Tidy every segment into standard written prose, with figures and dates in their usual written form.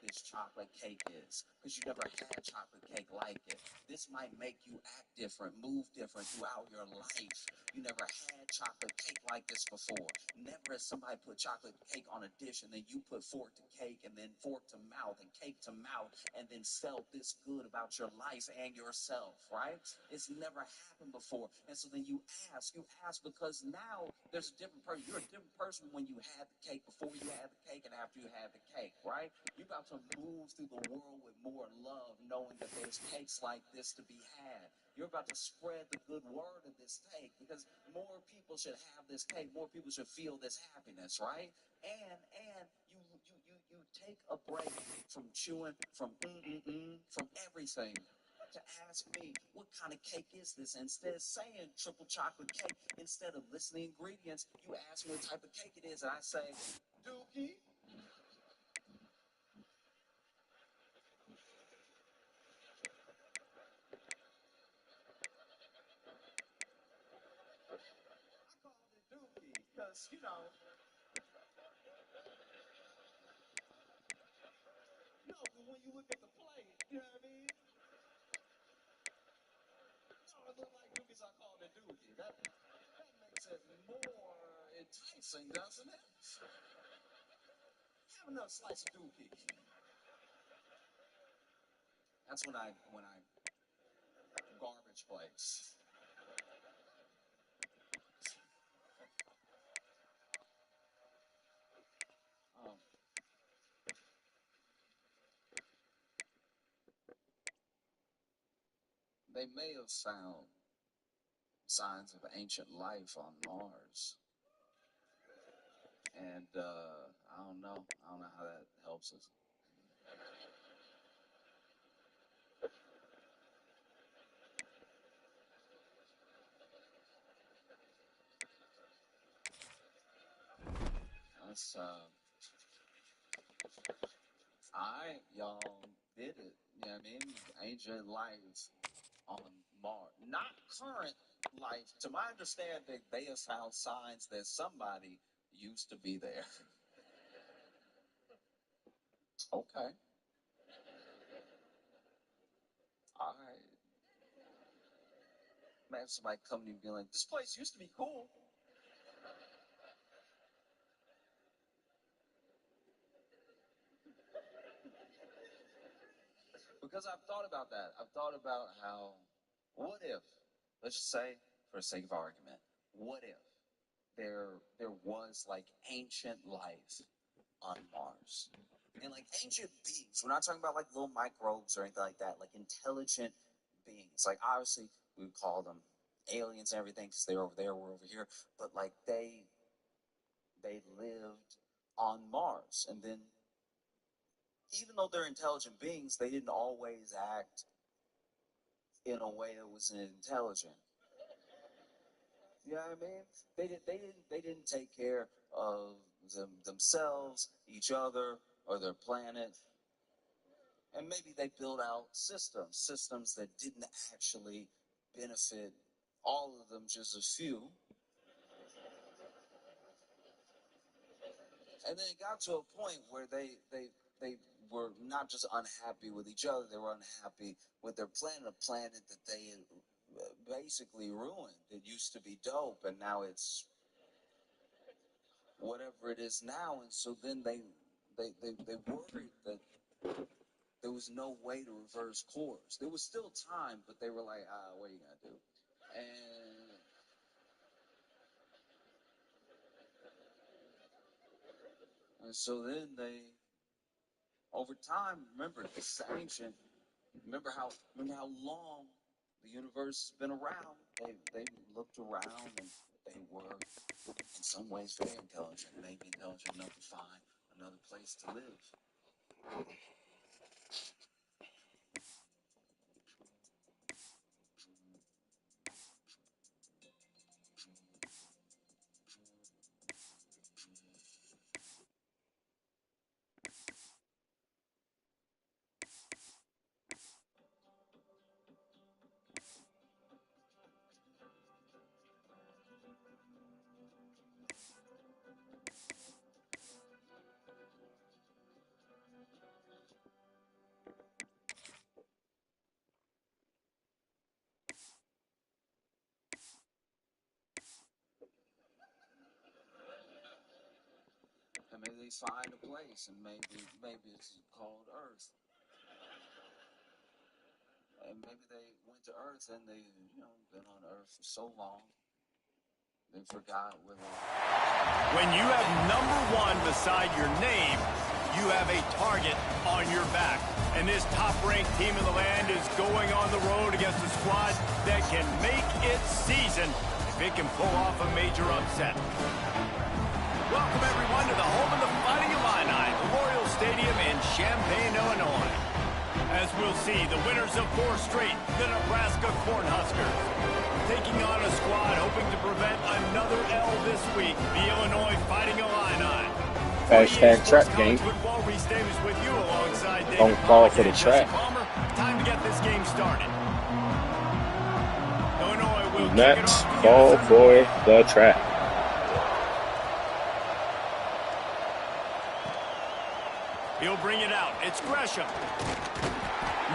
this chocolate cake is, because you never had chocolate cake like it. This might make you act different, move different throughout your life. You never had chocolate cake like this before. Never has somebody put chocolate cake on a dish and then you put fork to cake and then fork to mouth and cake to mouth and then felt this good about your life and yourself, right? It's never happened before. And so then you ask because now there's a different person. You're a different person when you had the cake, before you had the cake, and after you had the cake, right? You're about to move through the world with more love, knowing that there's cakes like this to be had. You're about to spread the good word of this cake because more people should have this cake. More people should feel this happiness, right? And you take a break from chewing, from from everything, to ask me, what kind of cake is this? Instead of saying triple chocolate cake, instead of listing the ingredients, you ask me what type of cake it is, and I say, Dookie. I called it Dookie because, no, but when you look at the plate, you know what I mean? No, it looked like Dookie, so I called it Dookie. That makes it more enticing, doesn't it? Have another slice of Dookie. That's when I garbage plates. Um, they may have found signs of ancient life on Mars, and I don't know. I don't know how that helps us. That's y'all did it. You know what I mean? Ancient life on Mars, not current life. To my understanding, they have found signs that somebody used to be there. Okay, all right. Imagine somebody coming to you and being like, "This place used to be cool." Because I've thought about that. I've thought about how, what if, let's just say, for the sake of argument, what if there was like ancient life on Mars? And like ancient beings, we're not talking about like little microbes or anything like that, like intelligent beings. Like obviously we would call them aliens and everything because they're over there, we're over here, but like they lived on Mars. And then even though they're intelligent beings, they didn't always act in a way that was intelligent. You know what I mean? They didn't take care of themselves, each other, or their planet. And maybe they built out systems that didn't actually benefit all of them, just a few. And then it got to a point where they were not just unhappy with each other, they were unhappy with their planet, a planet that they had basically ruined. It used to be dope, and now it's whatever it is now. And so then they worried that there was no way to reverse course. There was still time, but they were like, what are you gonna do? And so then over time, remember this ancient. Remember how long the universe has been around. They looked around and they were in some ways very intelligent, maybe intelligent enough to find another place to live. they find a place, and maybe it's called Earth. And maybe they went to Earth and they, been on Earth for so long, they forgot where they were. When you have #1 beside your name, you have a target on your back. And this top-ranked team in the land is going on the road against a squad that can make its season if it can pull off a major upset. Welcome, everyone, to the home of the Fighting Illini, Memorial Stadium in Champaign, Illinois. As we'll see, the winners of 4 straight, the Nebraska Cornhuskers, taking on a squad hoping to prevent another L this week, the Illinois Fighting Illini. Hashtag trap game. Don't fall for the trap. Time to get this game started. Illinois will not fall for the trap. He'll bring it out. It's Gresham.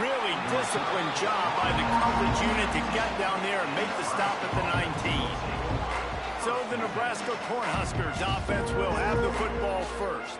Really disciplined job by the coverage unit to get down there and make the stop at the 19. So the Nebraska Cornhuskers offense will have the football first.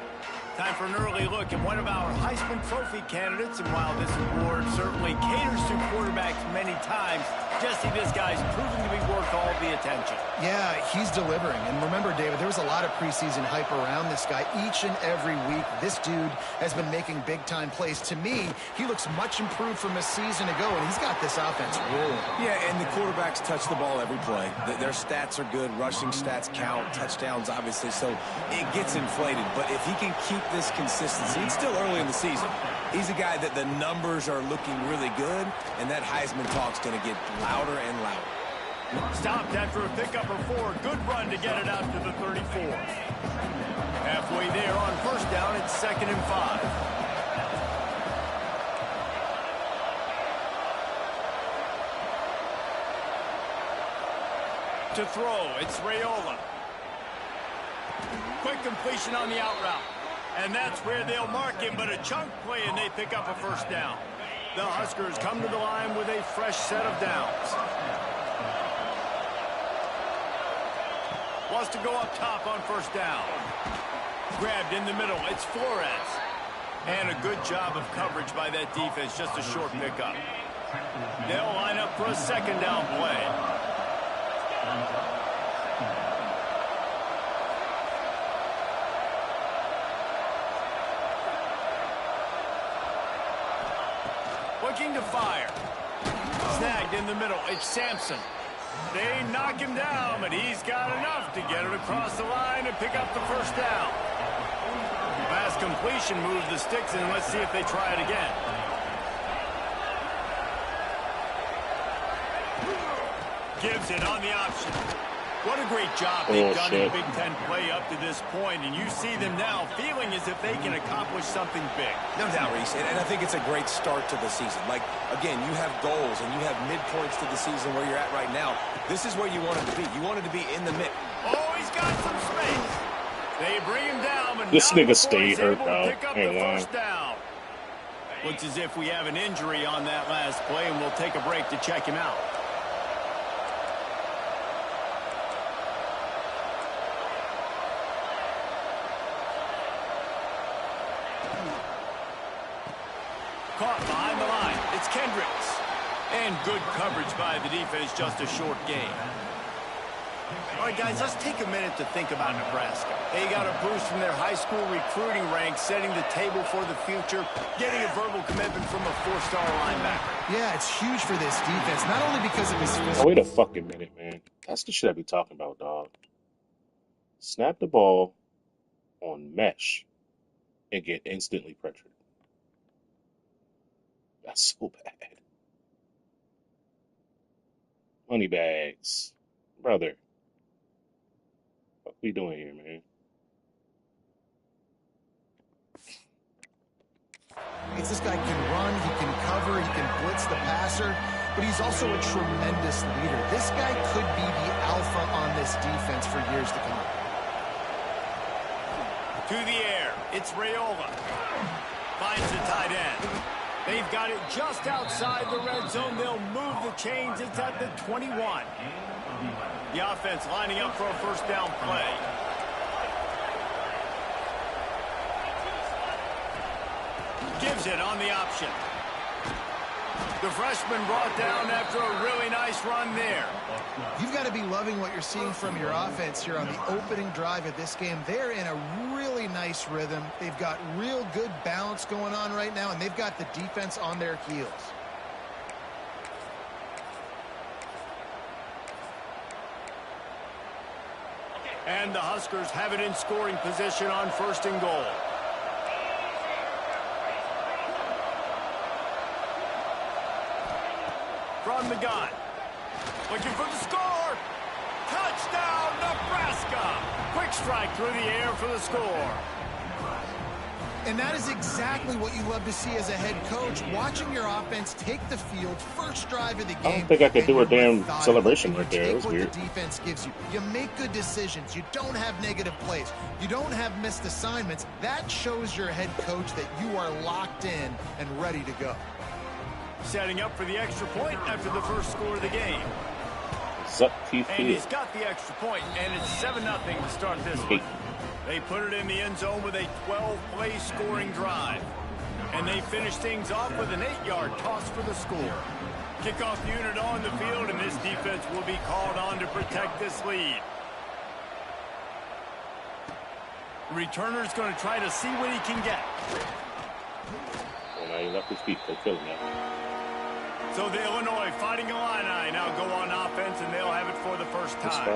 Time for an early look at one of our Heisman Trophy candidates. And while this award certainly caters to quarterbacks many times, Jesse, this guy's proven to be worth all the attention. Yeah, he's delivering. And remember, David, there was a lot of preseason hype around this guy. Each and every week, this dude has been making big-time plays. To me, he looks much improved from a season ago, and he's got this offense rolling. Yeah, and the quarterbacks touch the ball every play. Their stats are good. Rushing stats count. Touchdowns, obviously. So it gets inflated. But if he can keep this consistency, it's still early in the season. He's a guy that the numbers are looking really good, and that Heisman talk's going to get louder and louder. Stopped after a pickup or 4. Good run to get it out to the 34. Halfway there on first down, it's 2nd and 5. To throw, it's Raiola. Quick completion on the out route. And that's where they'll mark him, but a chunk play, and they pick up a first down. The Huskers come to the line with a fresh set of downs. Wants to go up top on first down. Grabbed in the middle, it's Flores. And a good job of coverage by that defense, just a short pickup. They'll line up for a 2nd down play. Looking to fire. Snagged in the middle. It's Sampson. They knock him down, but he's got enough to get it across the line and pick up the first down. Pass completion moves the sticks, and let's see if they try it again. Gives it on the option. What a great job they've done in Big Ten play up to this point, and you see them now feeling as if they can accomplish something big. No doubt, Reese, and I think it's a great start to the season. Like, again, you have goals and you have midpoints to the season where you're at right now. This is where you wanted to be. You wanted to be in the mix. Oh, he's got some space. They bring him down, but this nigga stayed hurt, bro. Pick up the first down. Looks as if we have an injury on that last play, and we'll take a break to check him out. Caught behind the line. It's Kendricks. And good coverage by the defense, just a short gain. All right, guys, let's take a minute to think about Nebraska. They got a boost from their high school recruiting ranks, setting the table for the future, getting a verbal commitment from a 4-star linebacker. Yeah, it's huge for this defense, not only because of his physical... Oh, wait a fucking minute, man. That's the shit I be talking about, dog. Snap the ball on mesh and get instantly pressured. That's so bad. Money bags. Brother. What we doing here, man? It's this guy can run, he can cover, he can blitz the passer, but he's also a tremendous leader. This guy could be the alpha on this defense for years to come. To the air, it's Raiola. Finds the tight end. They've got it just outside the red zone. They'll move the chains. It's at the 21. The offense lining up for a first down play. Gives it on the option. The freshman brought down after a really nice run there. You've got to be loving what you're seeing from your offense here on the opening drive of this game. They're in a really nice rhythm. They've got real good balance going on right now, and they've got the defense on their heels. And the Huskers have it in scoring position on 1st and goal. From the gun. Looking for the score. Touchdown, Nebraska. Quick strike through the air for the score. And that is exactly what you love to see as a head coach, watching your offense take the field, first drive of the game. I don't think I could do a damn celebration right there. It was weird. The defense gives you. You make good decisions. You don't have negative plays. You don't have missed assignments. That shows your head coach that you are locked in and ready to go. Setting up for the extra point after the first score of the game. And he's got the extra point, and it's 7-0 to start this one. They put it in the end zone with a 12-play scoring drive. And they finish things off with an 8-yard toss for the score. Kickoff unit on the field, and this defense will be called on to protect this lead. Returner's going to try to see what he can get. Well, now he left his feet. They're killing that. So the Illinois Fighting Illini now go on offense, and they'll have it for the first time.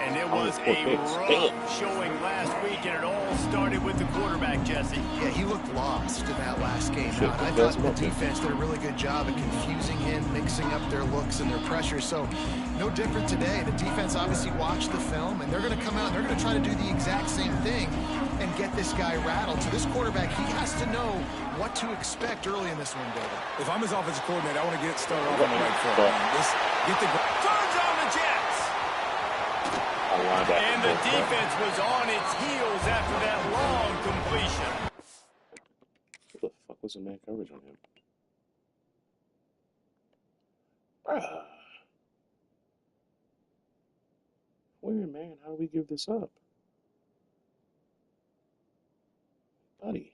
And it was a rough showing last week, and it all started with the quarterback, Jesse. Yeah, he looked lost in that last game. I thought the defense did a really good job of confusing him, mixing up their looks and their pressure. So no different today. The defense obviously watched the film, and they're going to come out and they're going to try to do the exact same thing and get this guy rattled. So this quarterback, he has to know what to expect early in this one, David. If I'm his offensive coordinator, I want to get started off on the right foot. Turns on the Jets. And the defense was on its heels after that long completion. What the fuck was in man coverage on him? Wait, man, how do we give this up? Buddy.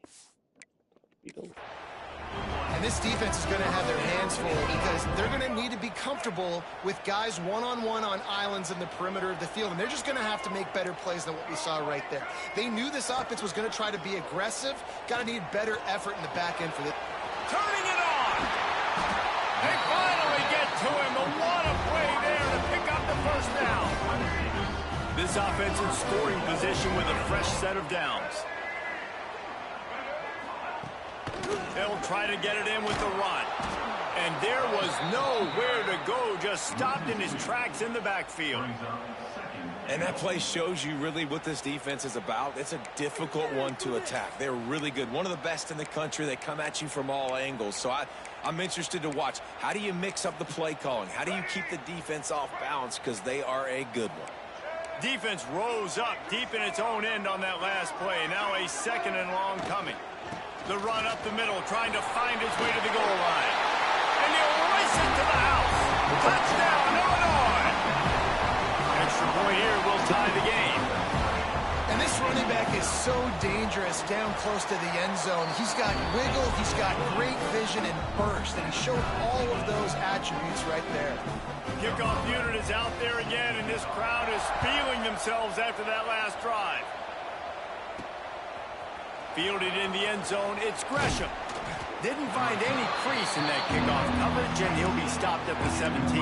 And this defense is going to have their hands full because they're going to need to be comfortable with guys one-on-one on islands in the perimeter of the field. And they're just going to have to make better plays than what we saw right there. They knew this offense was going to try to be aggressive. Got to need better effort in the back end for this. Turning it on. They finally get to him. A lot of play there to pick up the first down. This offense in scoring position with a fresh set of downs. They'll try to get it in with the run. And there was nowhere to go, just stopped in his tracks in the backfield. And that play shows you really what this defense is about. It's a difficult one to attack. They're really good. One of the best in the country. They come at you from all angles. So I'm interested to watch. How do you mix up the play calling? How do you keep the defense off balance? Because they are a good one. Defense rose up deep in its own end on that last play. Now a 2nd and long coming. The run up the middle, trying to find his way to the goal line. And he'll race it to the house. Touchdown, Illinois. Extra point here will tie the game. And this running back is so dangerous down close to the end zone. He's got wiggle, he's got great vision and burst, and he showed all of those attributes right there. Kickoff unit is out there again, and this crowd is feeling themselves after that last drive. Fielded in the end zone, it's Gresham. Didn't find any crease in that kickoff coverage, and he'll be stopped at the 17.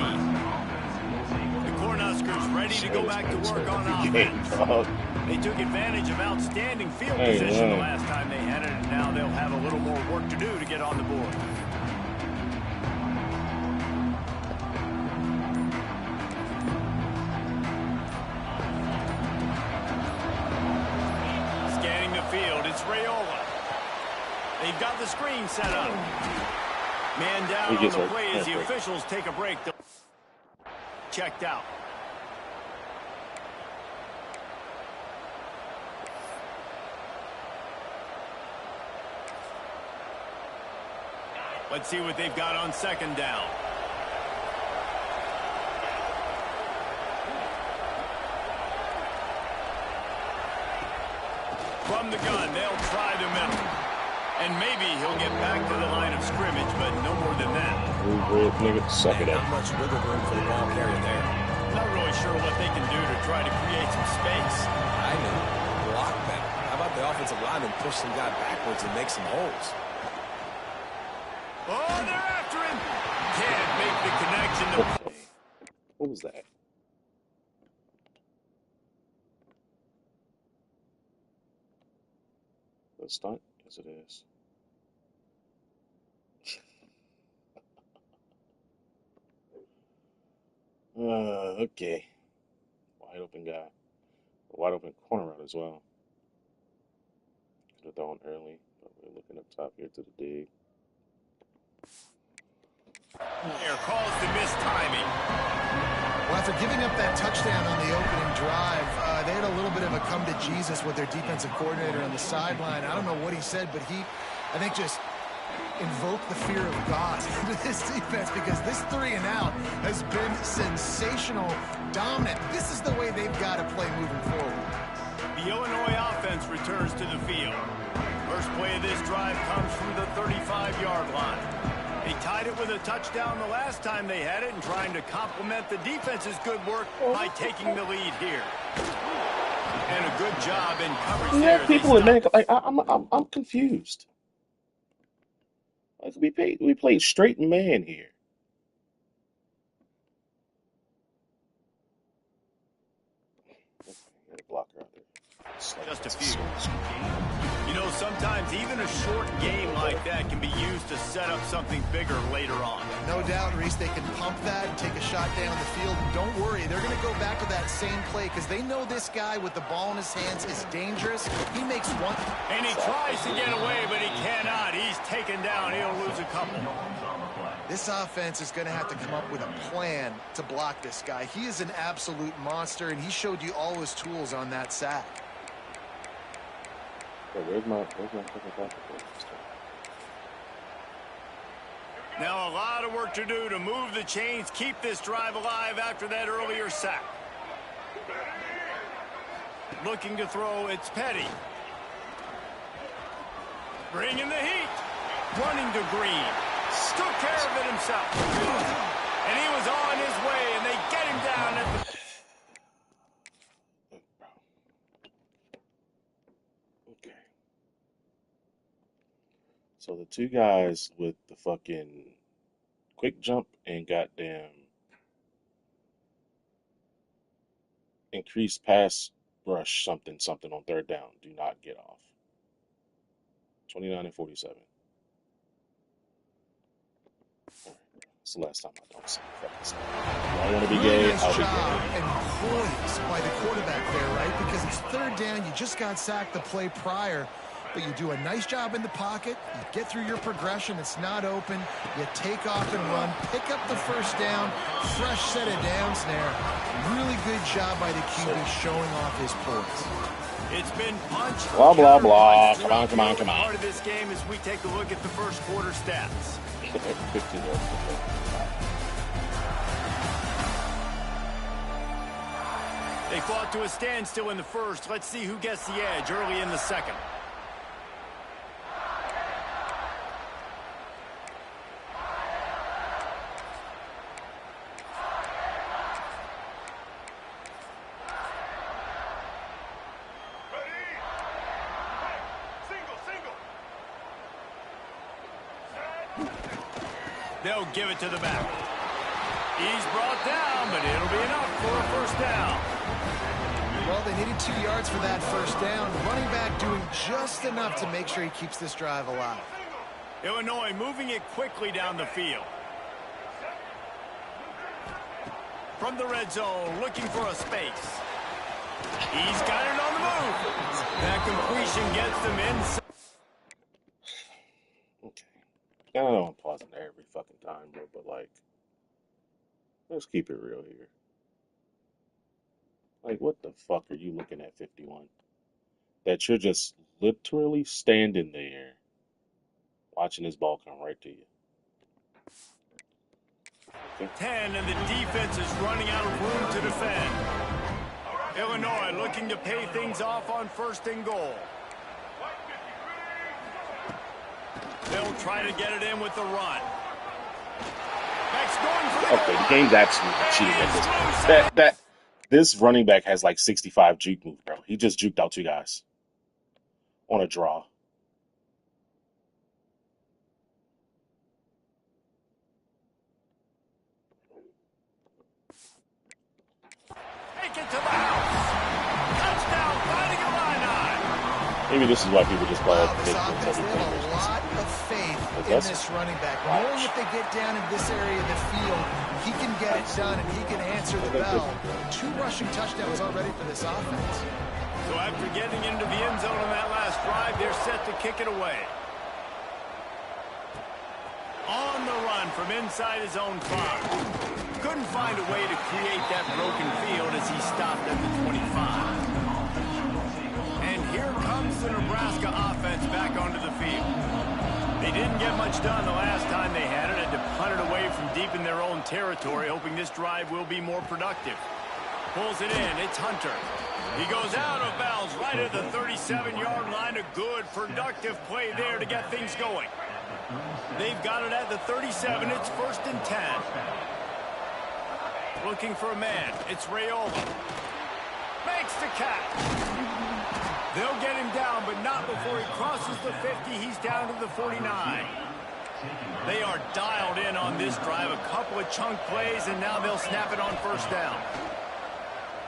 The Cornhuskers ready to go back to work on offense. They took advantage of outstanding field position the last time they had it, and now they'll have a little more work to do to get on the board. Scanning the field, it's Raiola. They've got the screen set up. Man down on the play as the officials take a break. Checked out. Let's see what they've got on 2nd down. From the gun, they'll try the middle. And maybe he'll get back to the line of scrimmage, but no more than that. Suck it Not up. much wiggle room for the ball carrier there. Not really sure what they can do to try to create some space. I know. Block better. How about the offensive lineman push some guy backwards and make some holes? Oh, they're after him. Can't make the connection. Okay. What was that? A stunt? Yes, it is. Okay. Wide open guy. Wide open corner route as well. Could have thrown early, but we're looking up top here to the dig. Here calls the missed timing. Well, after giving up that touchdown on the opening drive, they had a little bit of a come to Jesus with their defensive coordinator on the sideline. I don't know what he said, but he, I think, just invoked the fear of God into this defense, because this 3 and out has been sensational, dominant. This is the way they've got to play moving forward. The Illinois offense returns to the field. First play of this drive comes from the 35-yard line. They tied it with a touchdown the last time they had it, and trying to complement the defense's good work by taking the lead here. And a good job in coverage there. People in America, like I'm confused. Like we played straight man here. Got a blocker out there. Just a few. You know, sometimes even a short game like that can be used to set up something bigger later on. No doubt, Reese, they can pump that and take a shot down the field. And don't worry, they're going to go back to that same play, because they know this guy with the ball in his hands is dangerous. He makes one. And he tries to get away, but he cannot. He's taken down. He'll lose a couple. This offense is going to have to come up with a plan to block this guy. He is an absolute monster, and he showed you all his tools on that sack. Where's my fucking blocker? Now a lot of work to do to move the chains, keep this drive alive after that earlier sack. Looking to throw, it's Petty. Bringing the heat. Running to Green. Took care of it himself. And he was on his way, and they get him down at the... Okay. So the two guys with the fucking quick jump and goddamn increased pass rush something on third down do not get off. 29 and 47. It's the last time I don't see fucking stuff. I want to be Really gay. nice I'll be job gay. and poise by the quarterback there, right? Because it's third down. You just got sacked the play prior, but you do a nice job in the pocket. You get through your progression. It's not open. You take off and run. Pick up the first down. Fresh set of downs there. Really good job by the QB showing off his poise. It's been punch. Blah, blah, blah. Come on, come on, come on. Part of this game as we take a look at the first quarter stats. 15 yards. They fought to a standstill in the first. Let's see who gets the edge early in the second. They'll give it to the back. He's brought down, but it'll be enough for a first down. Well, they needed 2 yards for that first down. Running back doing just enough to make sure he keeps this drive alive. Illinois moving it quickly down the field. From the red zone, looking for a space. He's got it on the move. That completion gets them inside. I know I'm pausing there every fucking time, bro, but like, let's keep it real here. Like, what the fuck are you looking at 51? That you're just literally standing there watching this ball come right to you. Okay. 10, and the defense is running out of room to defend. Illinois looking to pay things off on first and goal. They'll try to get it in with the run. Beck's going for the Okay, the game's absolutely cheating at this point. This running back has like 65 juke move, bro. He just juked out 2 guys on a draw. Take it to the house. Touchdown, finding a line. Maybe this is why people just play This offense, they have a lot of faith in this running back. Knowing if they get down in this area of the field, he can get it done and he can answer the bell. 2 rushing touchdowns already for this offense. So after getting into the end zone on that last drive, they're set to kick it away. On the run from inside his own 5. Couldn't find a way to create that broken field as he stopped at the 25. And here comes the Nebraska offense back onto the field. They didn't get much done the last time they had it. Had to punt it away from deep in their own territory, hoping this drive will be more productive. Pulls it in. It's Hunter. He goes out of bounds right at the 37-yard line. A good, productive play there to get things going. They've got it at the 37. It's 1st and 10. Looking for a man. It's Raiola. Makes the catch. They'll get him down, but not before he crosses the 50. He's down to the 49. They are dialed in on this drive. A couple of chunk plays, and now they'll snap it on 1st down.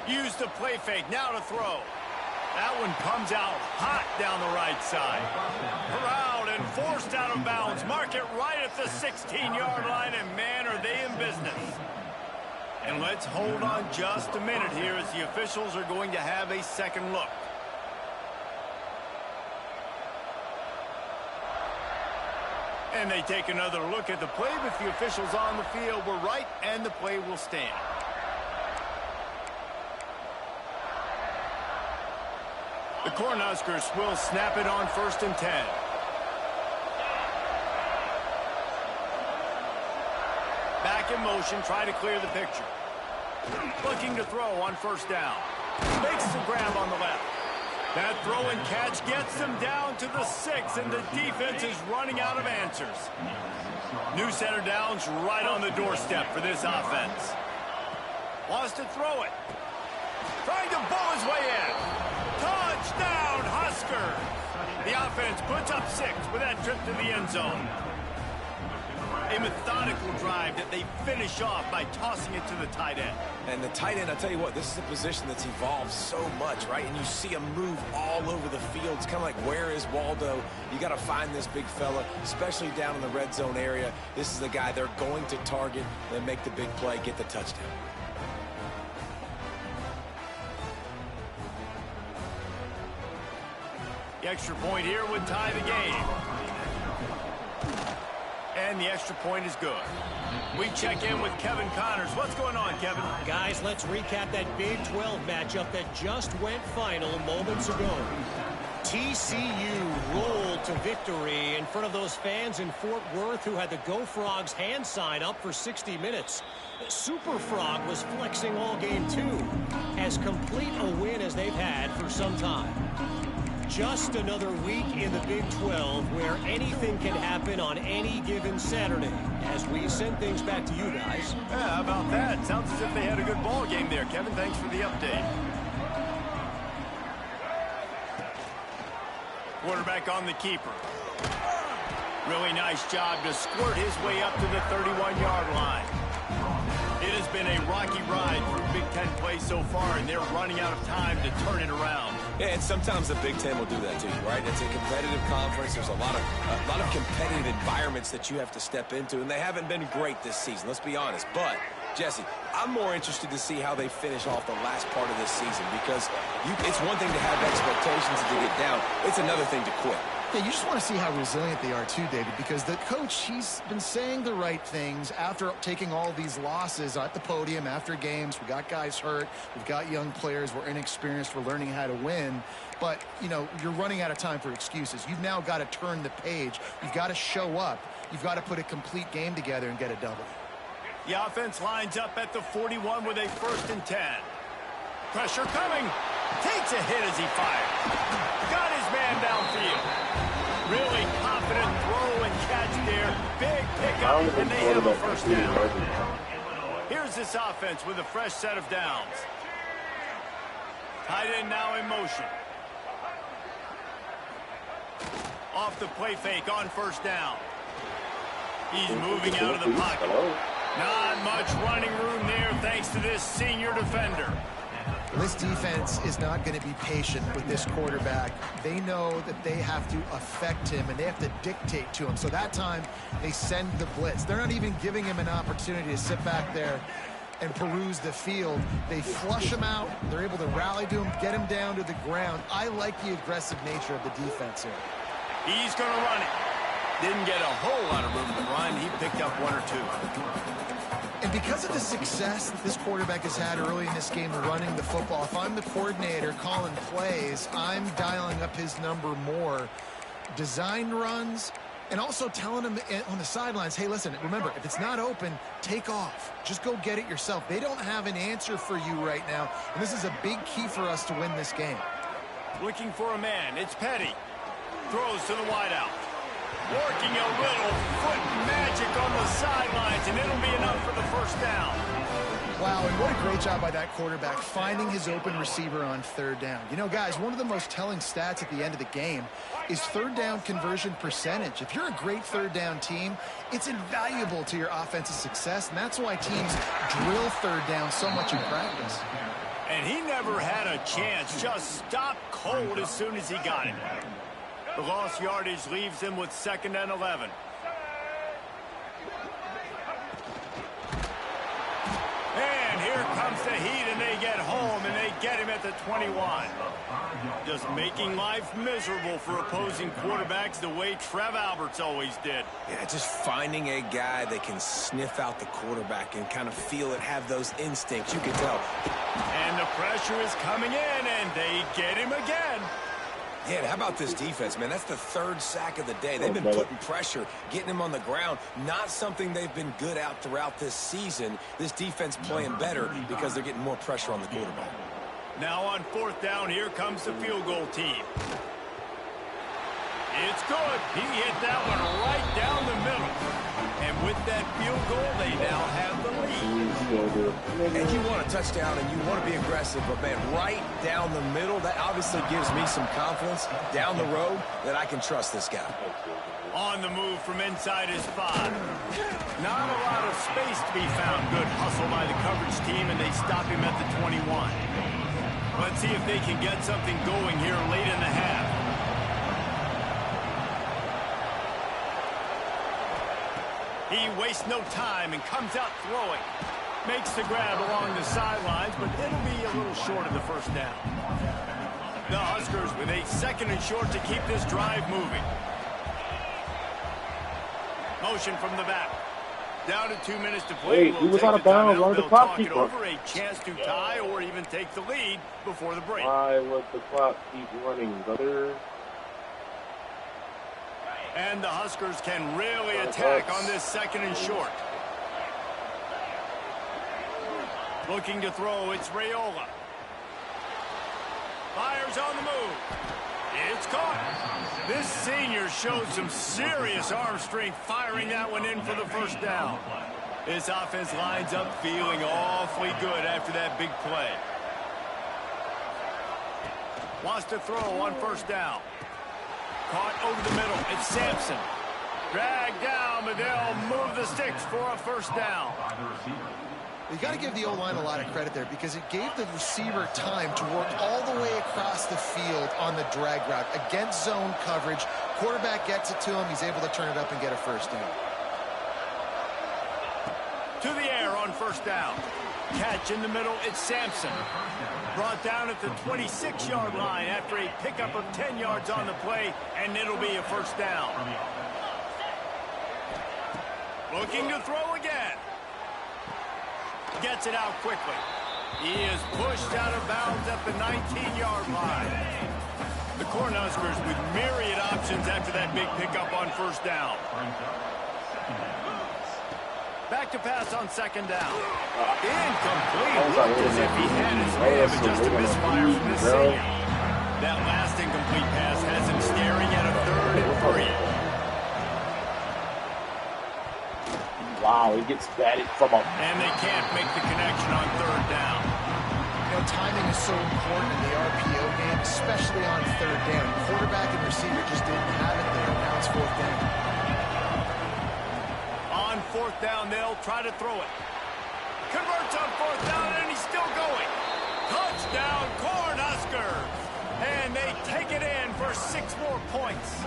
Use the play fake. Now to throw. That one comes out hot down the right side. Corralled and forced out of bounds. Mark it right at the 16-yard line, and man, are they in business. And let's hold on just a minute here as the officials are going to have a second look. And they take another look at the play, but the officials on the field were right, and the play will stand. The Cornhuskers will snap it on 1st and 10. Back in motion, try to clear the picture. Looking to throw on 1st down. Makes the grab on the left. That throw and catch gets them down to the 6, and the defense is running out of answers. New center downs right on the doorstep for this offense. Wants to throw it. Trying to bull his way in. Touchdown, Huskers! The offense puts up 6 with that trip to the end zone. A methodical drive that they finish off by tossing it to the tight end. And the tight end, I'll tell you what, this is a position that's evolved so much, right? And you see him move all over the field. It's kind of like, where is Waldo? You got to find this big fella, especially down in the red zone area. This is the guy they're going to target, then make the big play, get the touchdown. The extra point here would tie the game. And the extra point is good. We check in with Kevin Connors. What's going on, Kevin? Guys, let's recap that Big 12 matchup that just went final moments ago. TCU rolled to victory in front of those fans in Fort Worth who had the Go Frogs hand sign up for 60 minutes. Super Frog was flexing all game too. As complete a win as they've had for some time. Just another week in the Big 12 where anything can happen on any given Saturday. As we send things back to you guys. Yeah, how about that? Sounds as if they had a good ball game there, Kevin. Thanks for the update. Quarterback on the keeper. Really nice job to squirt his way up to the 31-yard line. It has been a rocky ride through Big Ten play so far, and they're running out of time to turn it around. Yeah, and sometimes the Big Ten will do that to you, right? It's a competitive conference. There's a lot of competitive environments that you have to step into, and they haven't been great this season, let's be honest. But, Jesse, I'm more interested to see how they finish off the last part of this season because it's one thing to have expectations and to get down. It's another thing to quit. Yeah, you just want to see how resilient they are too, David, because the coach, he's been saying the right things after taking all these losses at the podium, after games. We got guys hurt. We've got young players. We're inexperienced. We're learning how to win. But, you know, you're running out of time for excuses. You've now got to turn the page. You've got to show up. You've got to put a complete game together and get a double. The offense lines up at the 41 with a 1st and 10. Pressure coming. Takes a hit as he fires. Got his man downfield. Really confident throw and big pickup, and they have a first down. Here's this offense with a fresh set of downs. Tight end now in motion. Off the play fake on first down. He's moving out of the pocket. Not much running room there thanks to this senior defender. This defense is not going to be patient with this quarterback. They know that they have to affect him, and they have to dictate to him. So that time, they send the blitz. They're not even giving him an opportunity to sit back there and peruse the field. They flush him out. They're able to rally to him, get him down to the ground. I like the aggressive nature of the defense here. He's going to run it. Didn't get a whole lot of room to run. He picked up one or two. And because of the success that this quarterback has had early in this game running the football, if I'm the coordinator calling plays, I'm dialing up his number more. Designed runs, and also telling him on the sidelines, hey, listen, remember, if it's not open, take off. Just go get it yourself. They don't have an answer for you right now, and this is a big key for us to win this game. Looking for a man. It's Petty. Throws to the wideout. Working a little foot magic on the sidelines, and it'll be enough for the first down. Wow, and what a great job by that quarterback finding his open receiver on third down. You know, guys, one of the most telling stats at the end of the game is third down conversion percentage. If you're a great third down team, it's invaluable to your offensive success, and that's why teams drill third down so much in practice. And he never had a chance, just stopped cold as soon as he got it. The lost yardage leaves him with 2nd and 11. And here comes the heat, and they get home, and they get him at the 21. Just making life miserable for opposing quarterbacks the way Trev Alberts always did. Yeah, just finding a guy that can sniff out the quarterback and kind of feel it, have those instincts. You can tell. And the pressure is coming in, and they get him again. Yeah, how about this defense, man? That's the 3rd sack of the day. They've been putting pressure, getting him on the ground. Not something they've been good at throughout this season. This defense playing better because they're getting more pressure on the quarterback. Now on 4th down, here comes the field goal team. It's good. He hit that one right down the middle. And with that field goal, they now have the lead. And you want a touchdown and you want to be aggressive, but, man, right down the middle, that obviously gives me some confidence down the road that I can trust this guy. On the move from inside his 5. Not a lot of space to be found. Good hustle by the coverage team, and they stop him at the 21. Let's see if they can get something going here late in the half. He wastes no time and comes out throwing. Makes the grab along the sidelines, but it'll be a little short of the first down. The Huskers with a 2nd and short to keep this drive moving. Motion from the back. Down to 2 minutes to play. Hey, he was out of bounds. Why was the clock keep running? Over a chance to tie or even take the lead before the break. Why would the clock keep running, brother? And the Huskers can really attack on this 2nd and short. Looking to throw, it's Raiola. Fires on the move. It's caught. This senior showed some serious arm strength firing that one in for the first down. This offense lines up feeling awfully good after that big play. Wants to throw on 1st down. Caught over the middle. It's Sampson. Dragged down, but they'll move the sticks for a 1st down. You got to give the O-line a lot of credit there because it gave the receiver time to work all the way across the field on the drag route against zone coverage. Quarterback gets it to him. He's able to turn it up and get a 1st down. To the air on 1st down. Catch in the middle, it's Sampson. Brought down at the 26-yard line after a pickup of 10 yards on the play, and it'll be a 1st down. Looking to throw again. Gets it out quickly. He is pushed out of bounds at the 19-yard line. The Cornhuskers with myriad options after that big pickup on 1st down. Back to pass on 2nd down. Incomplete. Looked as if he had his man, but just a misfire from this senior. That last incomplete pass has him staring at a 3rd and 3. Wow, he gets batted from a... And they can't make the connection on third down. You know, timing is so important in the RPO game, especially on third down. Quarterback and receiver just didn't have it there. Now it's fourth down. On fourth down, they'll try to throw it. Converts on fourth down, and he's still going. Touchdown, Cornhuskers! And they take it in for 6 more points.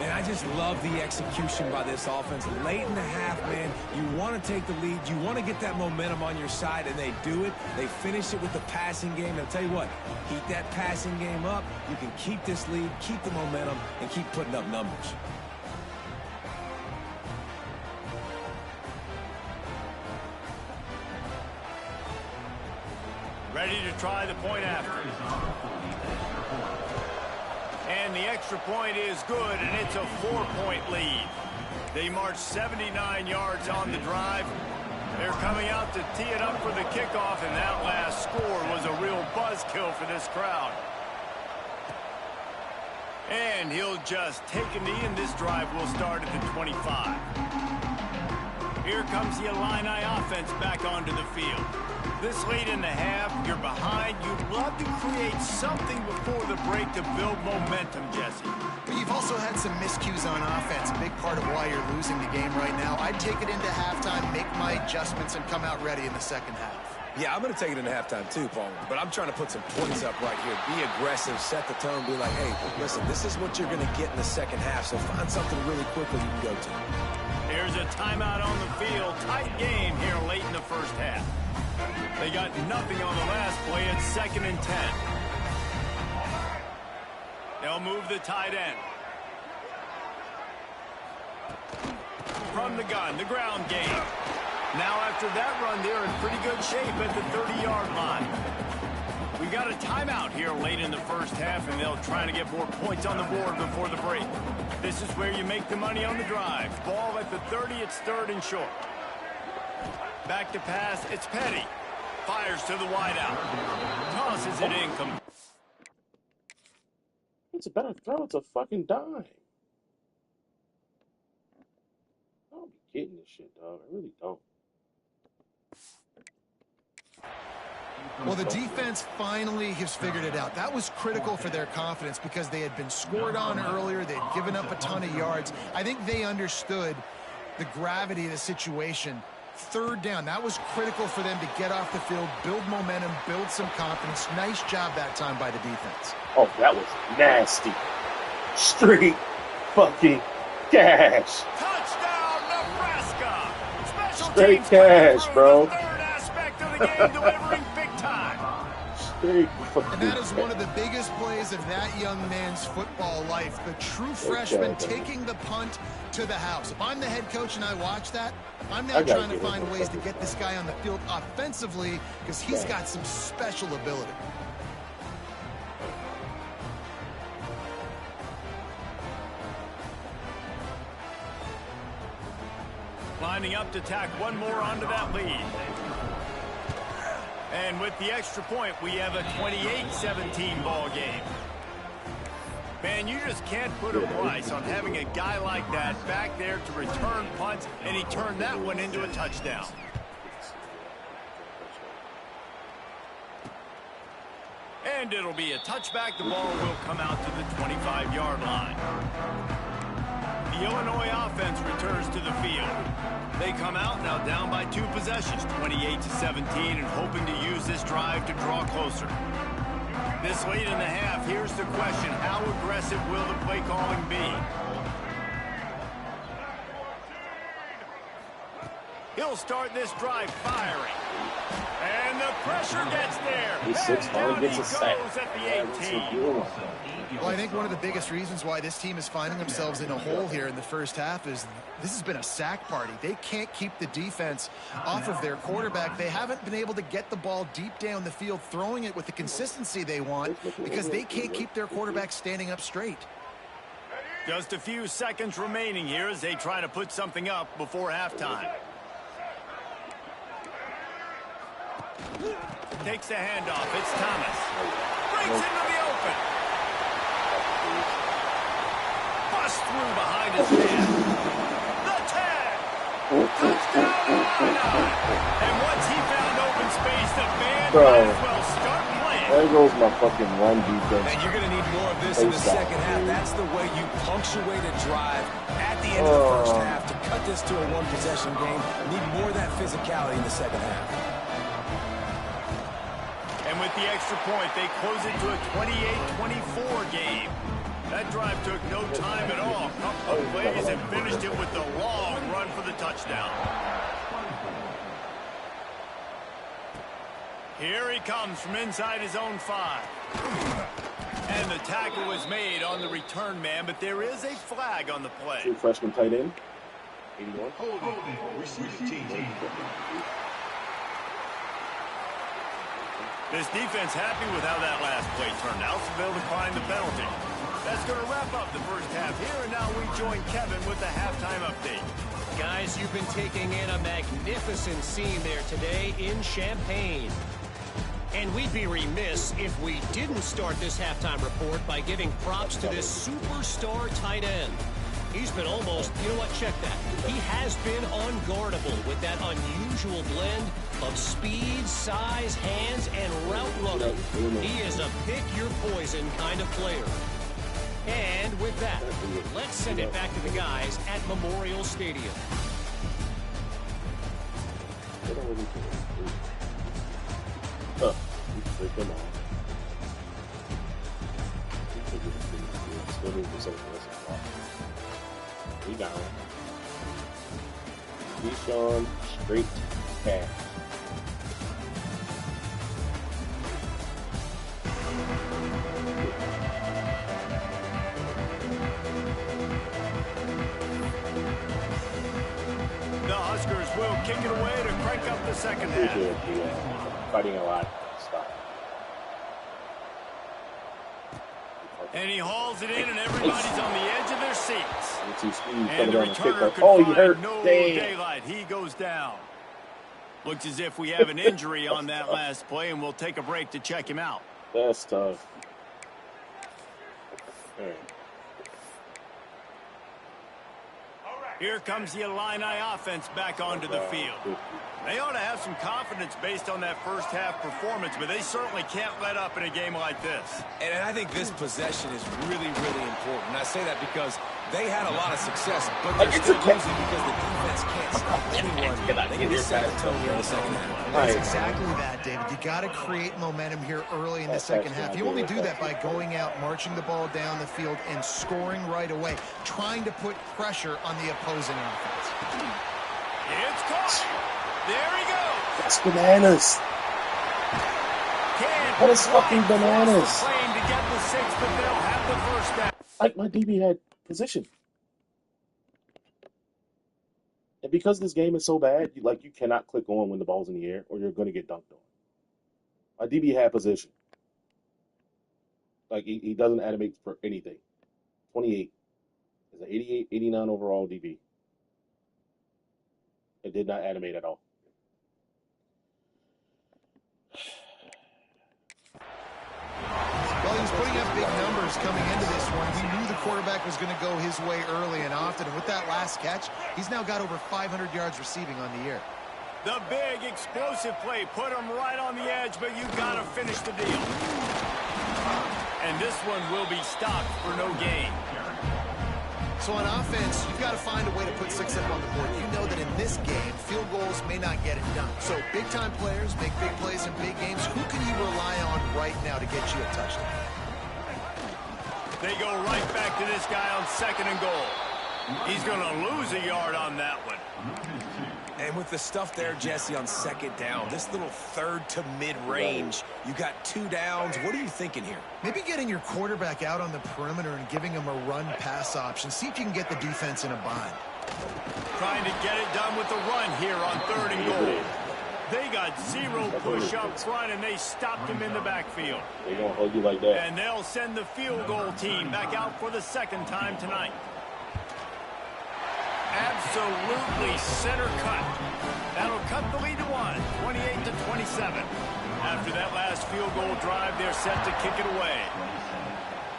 And I just love the execution by this offense. Late in the half, man, you want to take the lead. You want to get that momentum on your side, and they do it. They finish it with the passing game. I'll tell you what, keep that passing game up. You can keep this lead, keep the momentum, and keep putting up numbers. Ready to try the point after. And the extra point is good, and it's a 4-point lead. They march 79 yards on the drive. They're coming out to tee it up for the kickoff, and that last score was a real buzzkill for this crowd. And he'll just take a knee, and this drive will start at the 25. Here comes the Illini offense back onto the field. This late in the half, you're behind. You'd love to create something before the break to build momentum, Jesse. But you've also had some miscues on offense, a big part of why you're losing the game right now. I'd take it into halftime, make my adjustments, and come out ready in the second half. Yeah, I'm going to take it into halftime too, Paul. But I'm trying to put some points up right here. Be aggressive, set the tone, be like, hey, listen, this is what you're going to get in the second half, so find something really quickly you can go to. Here's a timeout on the field. Tight game here late in the first half. They got nothing on the last play. It's 2nd and 10. They'll move the tight end. From the gun, the ground game. Now after that run, they're in pretty good shape at the 30-yard line. We got a timeout here late in the first half, and they'll try to get more points on the board before the break. This is where you make the money on the drive. Ball at the 30, it's 3rd and short. Back to pass, it's Petty. Fires to the wideout. Tosses it in. It's a better throw. It's a fucking dime. I don't be getting this shit, dog. I really don't. Well, the defense finally has figured it out. That was critical for their confidence because they had been scored on earlier. They had given up a ton of yards. I think they understood the gravity of the situation. 3rd down, that was critical for them to get off the field, build momentum, build some confidence. Nice job that time by the defense. Oh, that was nasty. Straight fucking cash. Touchdown, Nebraska! Special Straight teams cash, bro. The third aspect of the game, delivering big time. Straight fucking And that is one of the cash. biggest plays of that young man's football life. The true freshman taking the punt to the house. If I'm the head coach and I watch that, I'm now trying to find ways to get this guy on the field offensively because he's got some special ability. Lining up to tack one more onto that lead. And with the extra point, we have a 28-17 ball game. Man, you just can't put a price on having a guy like that back there to return punts, and he turned that one into a touchdown. And it'll be a touchback. The ball will come out to the 25-yard line. The Illinois offense returns to the field. They come out now down by 2 possessions, 28-17, and hoping to use this drive to draw closer. This late in the half, here's the question: how aggressive will the play calling be? He'll start this drive firing. And the pressure gets there. And down he goes at the 18. Well, I think one of the biggest reasons why this team is finding themselves in a hole here in the first half is this has been a sack party. They can't keep the defense off of their quarterback. They haven't been able to get the ball deep down the field, throwing it with the consistency they want because they can't keep their quarterback standing up straight. Just a few seconds remaining here as they try to put something up before halftime. Takes the handoff. It's Thomas. Breaks into the open. Bust through behind his man. The 10. Bro, might as well start playing. there goes my fucking run defense. And you're going to need more of this in the second half. That's the way you punctuate a drive at the end of the first half to cut this to a one-possession game. You need more of that physicality in the second half. And with the extra point, they close it to a 28-24 game. That drive took no time at all. Couple of plays and finished it with the long run for the touchdown. Here he comes from inside his own 5. And the tackle was made on the return man, but there is a flag on the play. True freshman tight end. 81. This defense happy with how that last play turned out, so they'll decline the penalty. That's going to wrap up the first half here, and now we join Kevin with the halftime update. Guys, you've been taking in a magnificent scene there today in Champaign. And we'd be remiss if we didn't start this halftime report by giving props to this superstar tight end. He's been almost, you know what, check that. He has been unguardable with that unusual blend of speed, size, hands, and route running. He is a pick-your-poison kind of player. And with that, let's send it back to the guys at Memorial Stadium. We got him. Deshaun straight pass. The Huskers will kick it away to crank up the second half. Fighting a lot. Stop. And he hauls it in, and everybody's on the edge of their seats. And the returner could oh, find hurt. no Damn. daylight. He goes down. Looks as if we have an injury on that last play, and we'll take a break to check him out. That's tough. All right. Here comes the Illini offense back onto the field. They ought to have some confidence based on that first half performance, but they certainly can't let up in a game like this. And I think this possession is really, really important. And I say that because they had a lot of success, but they're still losing because the defense can't stop anyone. They can set the tone here in the second half. That's exactly that, David. You got to create momentum here early in the second half. You only do that by going out, marching the ball down the field, and scoring right away, trying to put pressure on the opposing offense. It's caught. There he goes. That's bananas. That is fucking bananas. To get the 6, but they'll have the first down. Like my DB had position. And because this game is so bad, you cannot click on when the ball's in the air or you're going to get dunked on. My DB had position. Like, he doesn't animate for anything. 28. Is an 88, 89 overall DB. It did not animate at all. Well, he was putting up big numbers coming into this one. He knew the quarterback was going to go his way early and often. And with that last catch, he's now got over 500 yards receiving on the year. The big explosive play put him right on the edge, but you got to finish the deal. And this one will be stopped for no gain. So on offense, you've got to find a way to put 6 up on the board. You know that in this game, field goals may not get it done. So big-time players make big plays in big games. Who can you rely on right now to get you a touchdown? They go right back to this guy on 2nd and goal. He's going to lose a yard on that one. And with the stuff there, Jesse, on 2nd down, this little third to mid-range, you got 2 downs. What are you thinking here? Maybe getting your quarterback out on the perimeter and giving him a run-pass option. See if you can get the defense in a bind. Trying to get it done with the run here on 3rd and goal. They got 0 push up front, and they stopped him in the backfield. They're going to hold you like that. And they'll send the field goal team back out for the 2nd time tonight. Absolutely center cut. That'll cut the lead to 1, 28-27. After that last field goal drive, they're set to kick it away.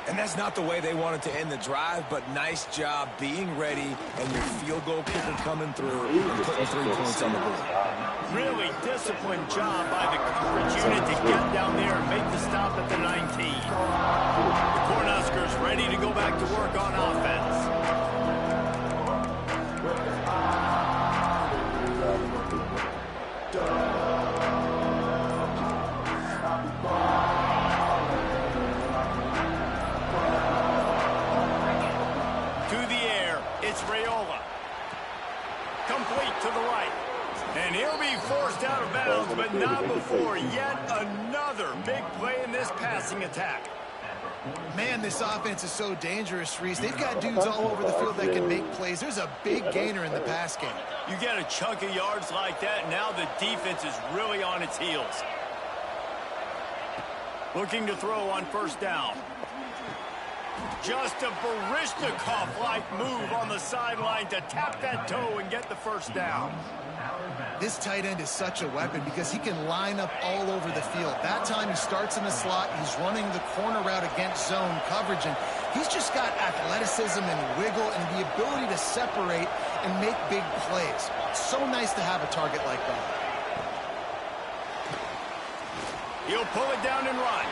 And that's not the way they wanted to end the drive, but nice job being ready and your field goal kicker coming through and putting 3 points on the board. Really disciplined job by the coverage unit to get down there and make the stop at the 19. The Cornhuskers ready to go back to work on offense. It's Raiola. Complete to the right. And he'll be forced out of bounds, but not before yet another big play in this passing attack. Man, this offense is so dangerous, Reese. They've got dudes all over the field that can make plays. There's a big gainer in the pass game. You get a chunk of yards like that, now the defense is really on its heels. Looking to throw on first down. Just a Baryshnikov-like move on the sideline to tap that toe and get the first down. This tight end is such a weapon because he can line up all over the field. That time he starts in the slot, he's running the corner route against zone coverage, and he's just got athleticism and wiggle and the ability to separate and make big plays. It's so nice to have a target like that. He'll pull it down and run.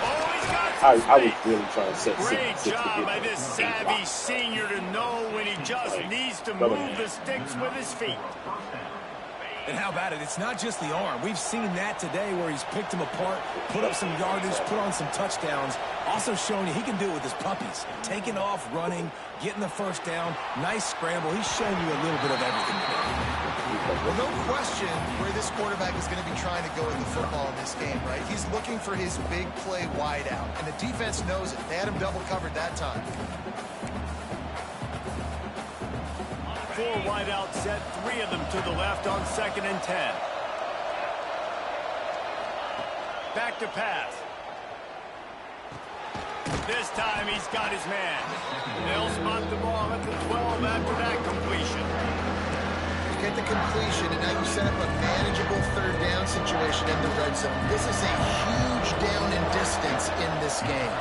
Oh, he's got I was really trying to set great job by this savvy senior to know when he just needs to move the sticks with his feet. And how about it? It's not just the arm. We've seen that today where he's picked them apart, put up some yardage, put on some touchdowns. Also showing you he can do it with his puppies. Taking off, running, getting the first down. Nice scramble. He's shown you a little bit of everything today. Well, no question where this quarterback is going to be trying to go with the football in this game, right? He's looking for his big play wide out, and the defense knows it. They had him double covered that time. 4 wide out set, 3 of them to the left on 2nd and 10. Back to pass. This time he's got his man. They'll spot the ball at the 12 after that completion. Get the completion, and now you set up a manageable third down situation in the red zone. This is a huge down in distance in this game.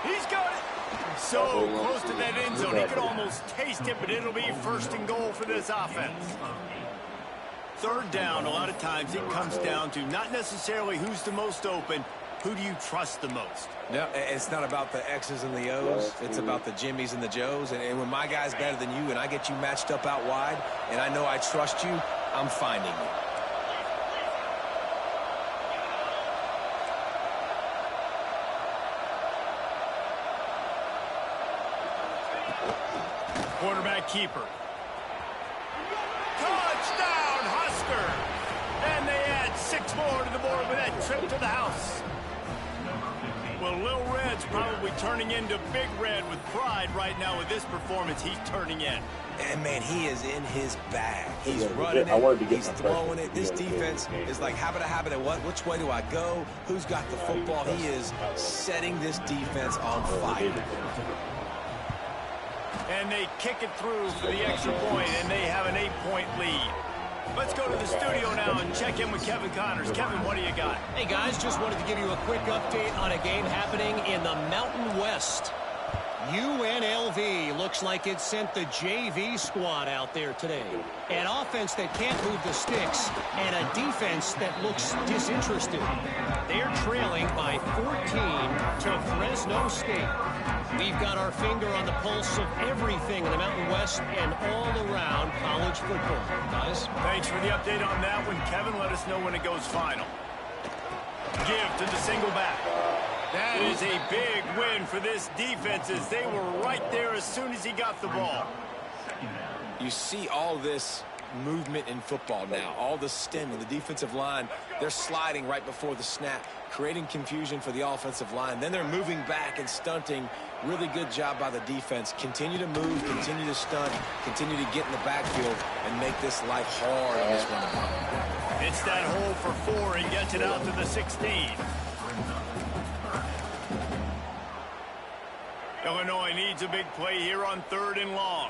He's got it. So close to that end zone, he could almost taste it, but it'll be 1st and goal for this offense. 3rd down, a lot of times it comes down to not necessarily who's the most open, who do you trust the most? No, it's not about the X's and the O's. It's about the Jimmys and the Joes. And when my guy's better than you and I get you matched up out wide and I know I trust you, I'm finding you. Quarterback keeper. Touchdown, Husker! And they add 6 more to the board with that trip to the house. Well, Lil Red's probably turning into Big Red with pride right now with this performance he's turning in. And, man, he is in his bag. He's running it. He's throwing it. This defense is like habit of habit. Which way do I go? Who's got the football? He is setting this defense on fire. And they kick it through for the extra point, and they have an 8-point lead. Let's go to the studio now and check in with Kevin Connors. Kevin, what do you got? Hey, guys, just wanted to give you a quick update on a game happening in the Mountain West. UNLV looks like it sent the JV squad out there today. An offense that can't move the sticks and a defense that looks disinterested. They're trailing by 14 to Fresno State. We've got our finger on the pulse of everything in the Mountain West and all around college football. Guys? Thanks for the update on that one. Kevin, let us know when it goes final. Give to the single back. That is a big win for this defense as they were right there as soon as he got the ball. You see all this movement in football now, all the stemming, the defensive line, they're sliding right before the snap, creating confusion for the offensive line. Then they're moving back and stunting. Really good job by the defense. Continue to move, continue to stunt, continue to get in the backfield and make this life hard on this running back. It's that hole for 4 and gets it out to the 16. Illinois needs a big play here on 3rd and long.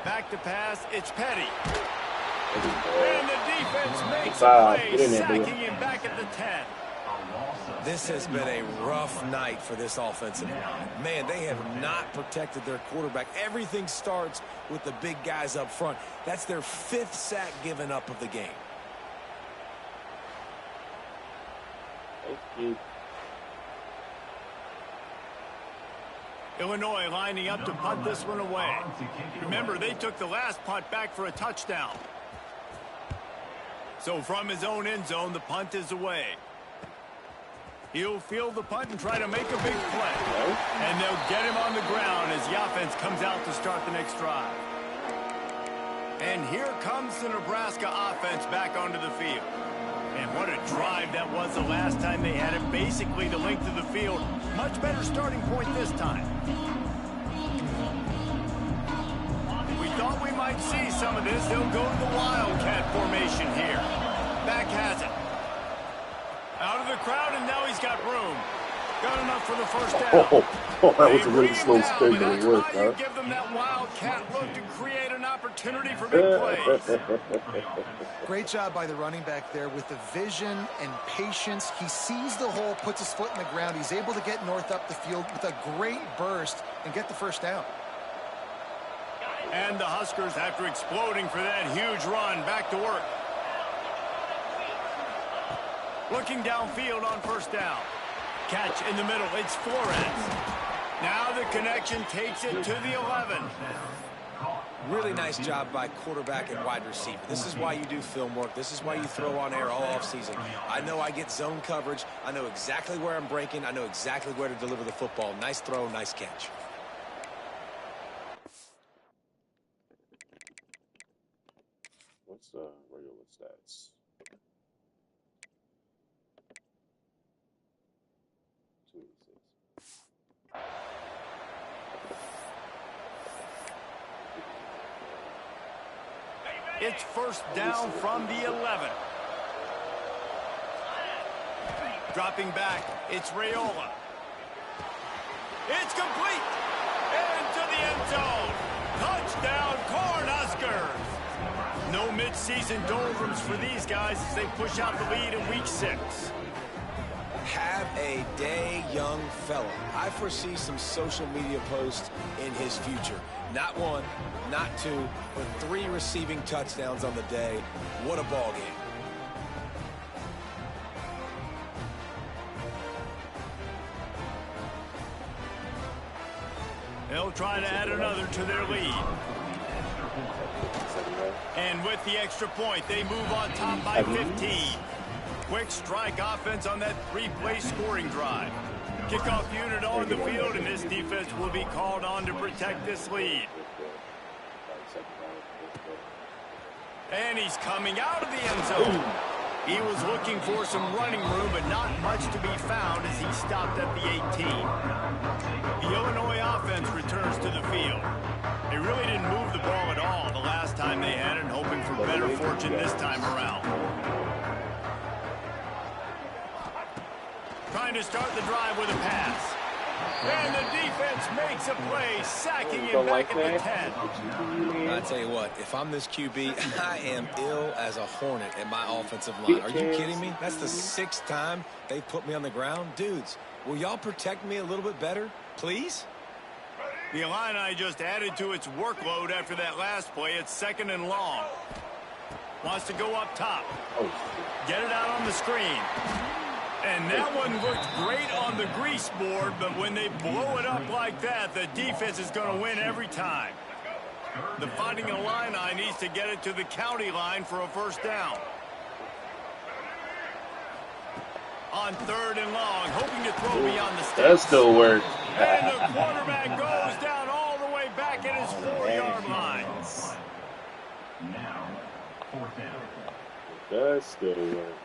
Back to pass, it's Petty. And the defense makes a play, sacking him back at the 10. This has been a rough night for this offensive line. Man, they have not protected their quarterback. Everything starts with the big guys up front. That's their 5th sack given up of the game. Thank you. Illinois lining up to punt this one away. Remember, they took the last punt back for a touchdown. So from his own end zone, the punt is away. He'll field the punt and try to make a big play. And they'll get him on the ground as the offense comes out to start the next drive. And here comes the Nebraska offense back onto the field. And what a drive that was the last time they had it. Basically the length of the field. Much better starting point this time. We thought we might see some of this. They'll go to the Wildcat formation here. Back has it. Out of the crowd, and now he's got room. Got enough for the first down. That was a really slow spin, but it worked, huh? You give them that Wildcat look to create an opportunity for big plays. Great job by the running back there with the vision and patience. He sees the hole, puts his foot in the ground. He's able to get north up the field with a great burst and get the first down. And the Huskers, after exploding for that huge run, back to work. Looking downfield on first down. Catch in the middle. It's Flores. Now the connection takes it to the 11. Really nice job by quarterback and wide receiver. This is why you do film work. This is why you throw on air all offseason. I know I get zone coverage. I know exactly where I'm breaking. I know exactly where to deliver the football. Nice throw, nice catch. What's regular stats? It's first down from the 11. Dropping back, it's Raiola. It's complete. Into the end zone. Touchdown, Cornhuskers. No midseason doldrums for these guys as they push out the lead in week 6. Have a day, young fella. I foresee some social media posts in his future. Not 1, not 2, but 3 receiving touchdowns on the day. What a ball game. They'll try to add another to their lead. And with the extra point, they move on top by 15. Quick strike offense on that 3-play scoring drive. Kickoff unit on the field, and this defense will be called on to protect this lead. And he's coming out of the end zone. He was looking for some running room, but not much to be found as he stopped at the 18. The Illinois offense returns to the field. They really didn't move the ball at all the last time they had it, hoping for better fortune this time around. Trying to start the drive with a pass. And the defense makes a play, sacking him back at the 10. I tell you what, if I'm this QB, I am ill as a hornet at my offensive line. Are you kidding me? That's the 6th time they've put me on the ground. Dudes, will y'all protect me a little bit better, please? The Illini just added to its workload after that last play. It's 2nd and long. Wants to go up top. Get it out on the screen. And that one looked great on the grease board, but when they blow it up like that, the defense is going to win every time. The Fighting Illini needs to get it to the county line for a first down. On 3rd and long, hoping to throw beyond the sticks. That still works. And the quarterback goes down all the way back at his 4-yard line. Now, 4th down. That still works.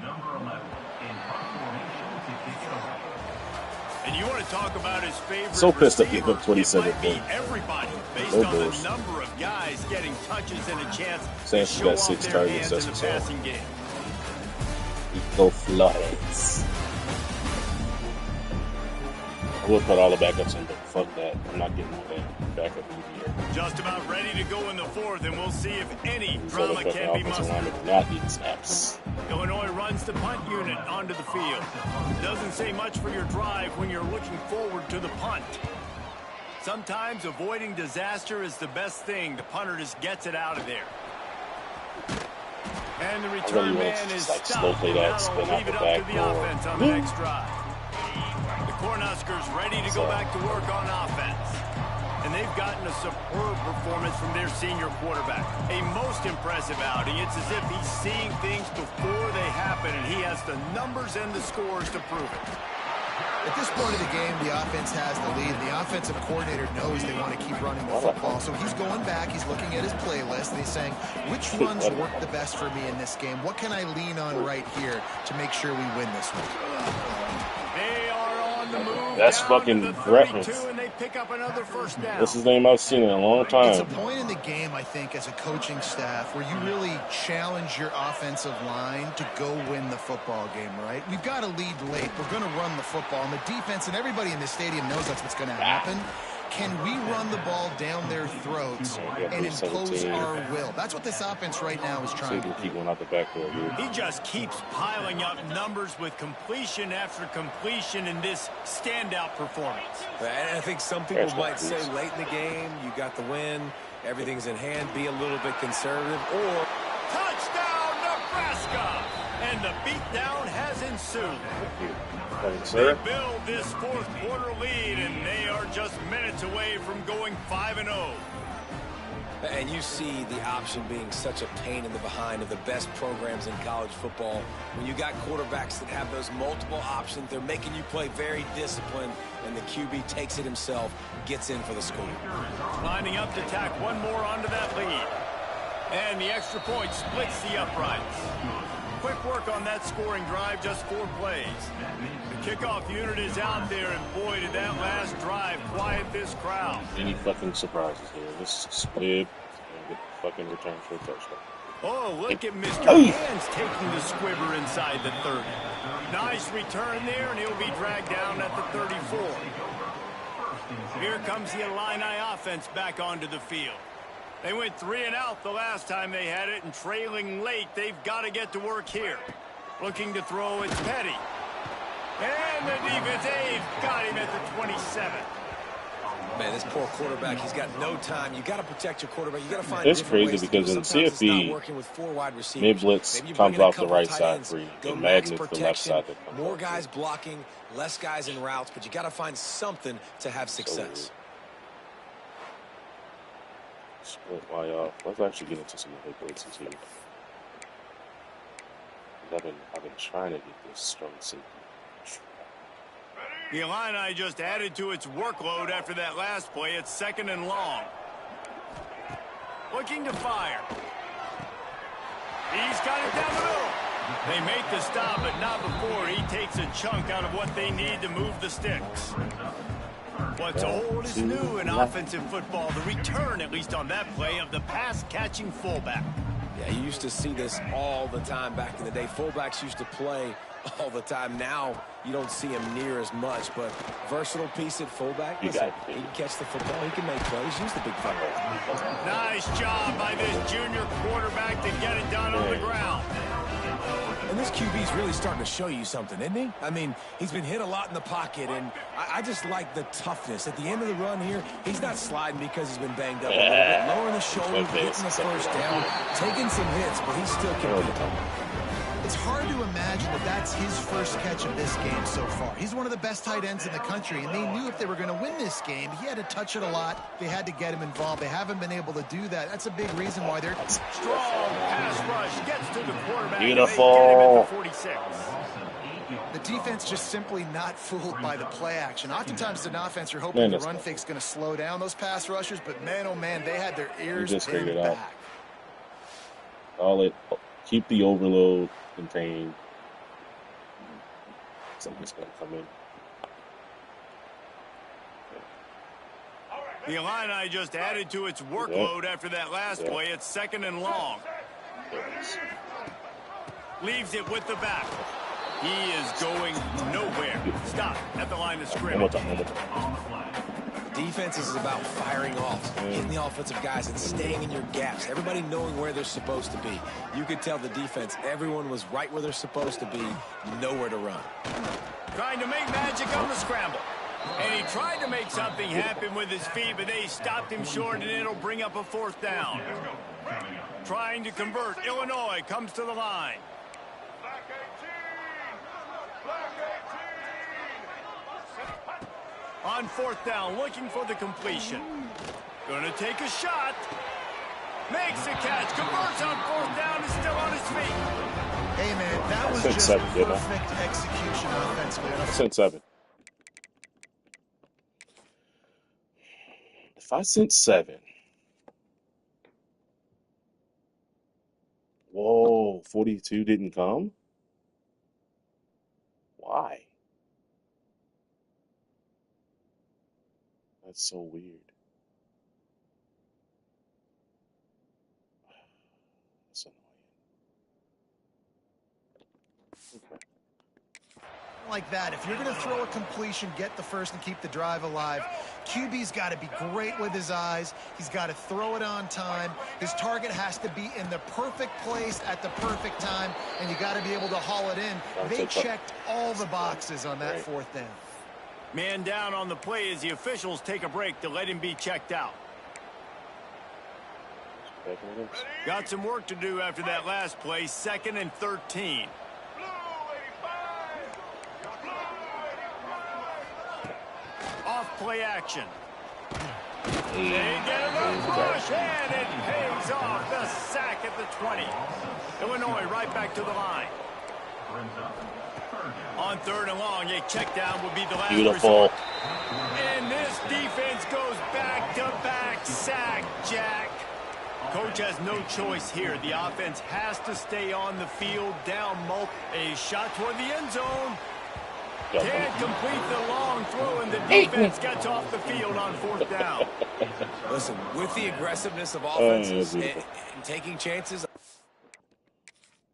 Number 11 in front formation to kick it away. And you want to talk about his favorite So pissed at receiver, the 27 it might be points. everybody based No on bullshit. the number of guys getting touches and a chance to Saints show got off 6 their targets, hands in the that's what's up. passing game. Go Flores. I will put all the backups in, but fuck that. I'm not getting all that backup either. Just about ready to go in the fourth, and we'll see if any These drama motherfucking can be offensive mustered. linemen do not need snaps. Illinois runs the punt unit onto the field. Doesn't say much for your drive when you're looking forward to the punt. Sometimes avoiding disaster is the best thing. The punter just gets it out of there. And the return man is like slow stopped. play And that, that'll spin out leave the it up back to the door. offense on the next drive. The Cornhuskers ready to go back to work on offense. And they've gotten a superb performance from their senior quarterback. A most impressive outing. It's as if he's seeing things before they happen, and he has the numbers and the scores to prove it. At this point of the game, the offense has the lead. The offensive coordinator knows they want to keep running the football. So he's going back, he's looking at his playlist, and he's saying, which runs work the best for me in this game? What can I lean on right here to make sure we win this one? They are on the move. That's down fucking to the 32, Breakfast. and they pick up another first down. This is the name I've seen in a long It's a time. point in the game, I think, as a coaching staff where you really challenge your offensive line to go win the football game, right? We've got to lead late. We're going to run the football. And the defense and everybody in the stadium knows that's what's going to happen. Can we run the ball down their throats and impose our will? That's what this offense right now is So trying you to can do. keep going out the back door, dude. He just keeps piling up numbers with completion after completion in this standout performance. And I think some people might say late in the game, you got the win, everything's in hand, be a little bit conservative, or Touchdown, Nebraska! And the beatdown has ensued. Thanks, They sir. build this fourth quarter lead, and they are just minutes away from going 5-0. And you see the option being such a pain in the behind of the best programs in college football. When you got quarterbacks that have those multiple options, they're making you play very disciplined, and the QB takes it himself, gets in for the score. Lining up to tack one more onto that lead. And the extra point splits the uprights. Quick work on that scoring drive, just 4 plays. The kickoff unit is out there, and boy, did that last drive quiet this crowd. Any fucking surprises here? This is squib and get the fucking return for a touchdown. Oh, look at Mr. Oh. Hands taking the squibber inside the 30. Nice return there, and he'll be dragged down at the 34. Here comes the Illini offense back onto the field. They went 3 and out the last time they had it, and trailing late, they've got to get to work here. Looking to throw, it's Petty. And the defense, they've got him at the 27. Man, this poor quarterback, he's got no time. You got to protect your quarterback. You got to find It's different crazy ways to because do it. in Sometimes it's not CFB, working with 4 wide receivers. mid-blitz Maybe you comes bring in a off the couple right tight side ends, for you. go In max Madden, it's the left protection, side that comes more off. guys blocking, less guys in routes, but you got to find something to have success. Split Y off. Let's actually get into some of the blitzes here. I've been trying to get this strong safety. The Illini just added to its workload after that last play. It's 2nd and long. Looking to fire. He's got it down the middle. They make the stop, but not before he takes a chunk out of what they need to move the sticks. What's old is new in offensive football. The return, at least on that play, of the pass-catching fullback. Yeah, you used to see this all the time back in the day. Fullbacks used to play all the time. Now you don't see him near as much, but versatile piece at fullback. Listen, he can catch the football. He can make plays. Use the big football. Nice job by this junior quarterback to get it done on the ground. And this QB's really starting to show you something, isn't he? I mean, he's been hit a lot in the pocket, and I just like the toughness. At the end of the run here, he's not sliding because he's been banged up a little bit. Lowering the shoulder, getting the first down, taking some hits, but he's still competing. It's hard to imagine that that's his first catch of this game so far. He's one of the best tight ends in the country, and they knew if they were going to win this game, he had to touch it a lot. They had to get him involved. They haven't been able to do that. That's a big reason why they're Strong pass rush gets to the quarterback. Beautiful. And they get him at the 46. the defense just simply not fooled by the play action. Oftentimes, as an offense, you're hoping the run fake's going to slow down those pass rushers, but man, oh man, they had their ears pinned back. Keep the overload contained. Something's going to come in. The Illini just added to its workload after that last play. It's 2nd and long. Leaves it with the back. He is going nowhere. Stop at the line of scrimmage. Defense is about firing off, hitting the offensive guys and staying in your gaps. Everybody knowing where they're supposed to be. You could tell the defense, everyone was right where they're supposed to be, nowhere to run. Trying to make magic on the scramble. And he tried to make something happen with his feet, but they stopped him short, and it'll bring up a 4th down. Trying to convert. Illinois comes to the line. On 4th down, looking for the completion. Gonna take a shot. Makes a catch. Converts on 4th down. Is still on his feet. Hey, man, that was just perfect execution offensively. I sent 7. If I sent 7. Whoa, 42 didn't come? Why? That's so weird. That's annoying. Okay. Like that, if you're going to throw a completion, get the first and keep the drive alive. QB's got to be great with his eyes. He's got to throw it on time. His target has to be in the perfect place at the perfect time, and you got to be able to haul it in. They checked all the boxes on that 4th down. Man down on the play as the officials take a break to let him be checked out. Got some work to do after that last play. 2nd and 13. Off play action. They get a rush, and it pays off. The sack at the 20. Illinois right back to the line. On 3rd and long, a check down would be the last resort. And this defense goes back-to-back sack, Jack. Coach has no choice here. The offense has to stay on the field, down multiple. A shot toward the end zone. Can't complete the long throw, and the defense gets off the field on 4th down. Listen, with the aggressiveness of offenses and taking chances.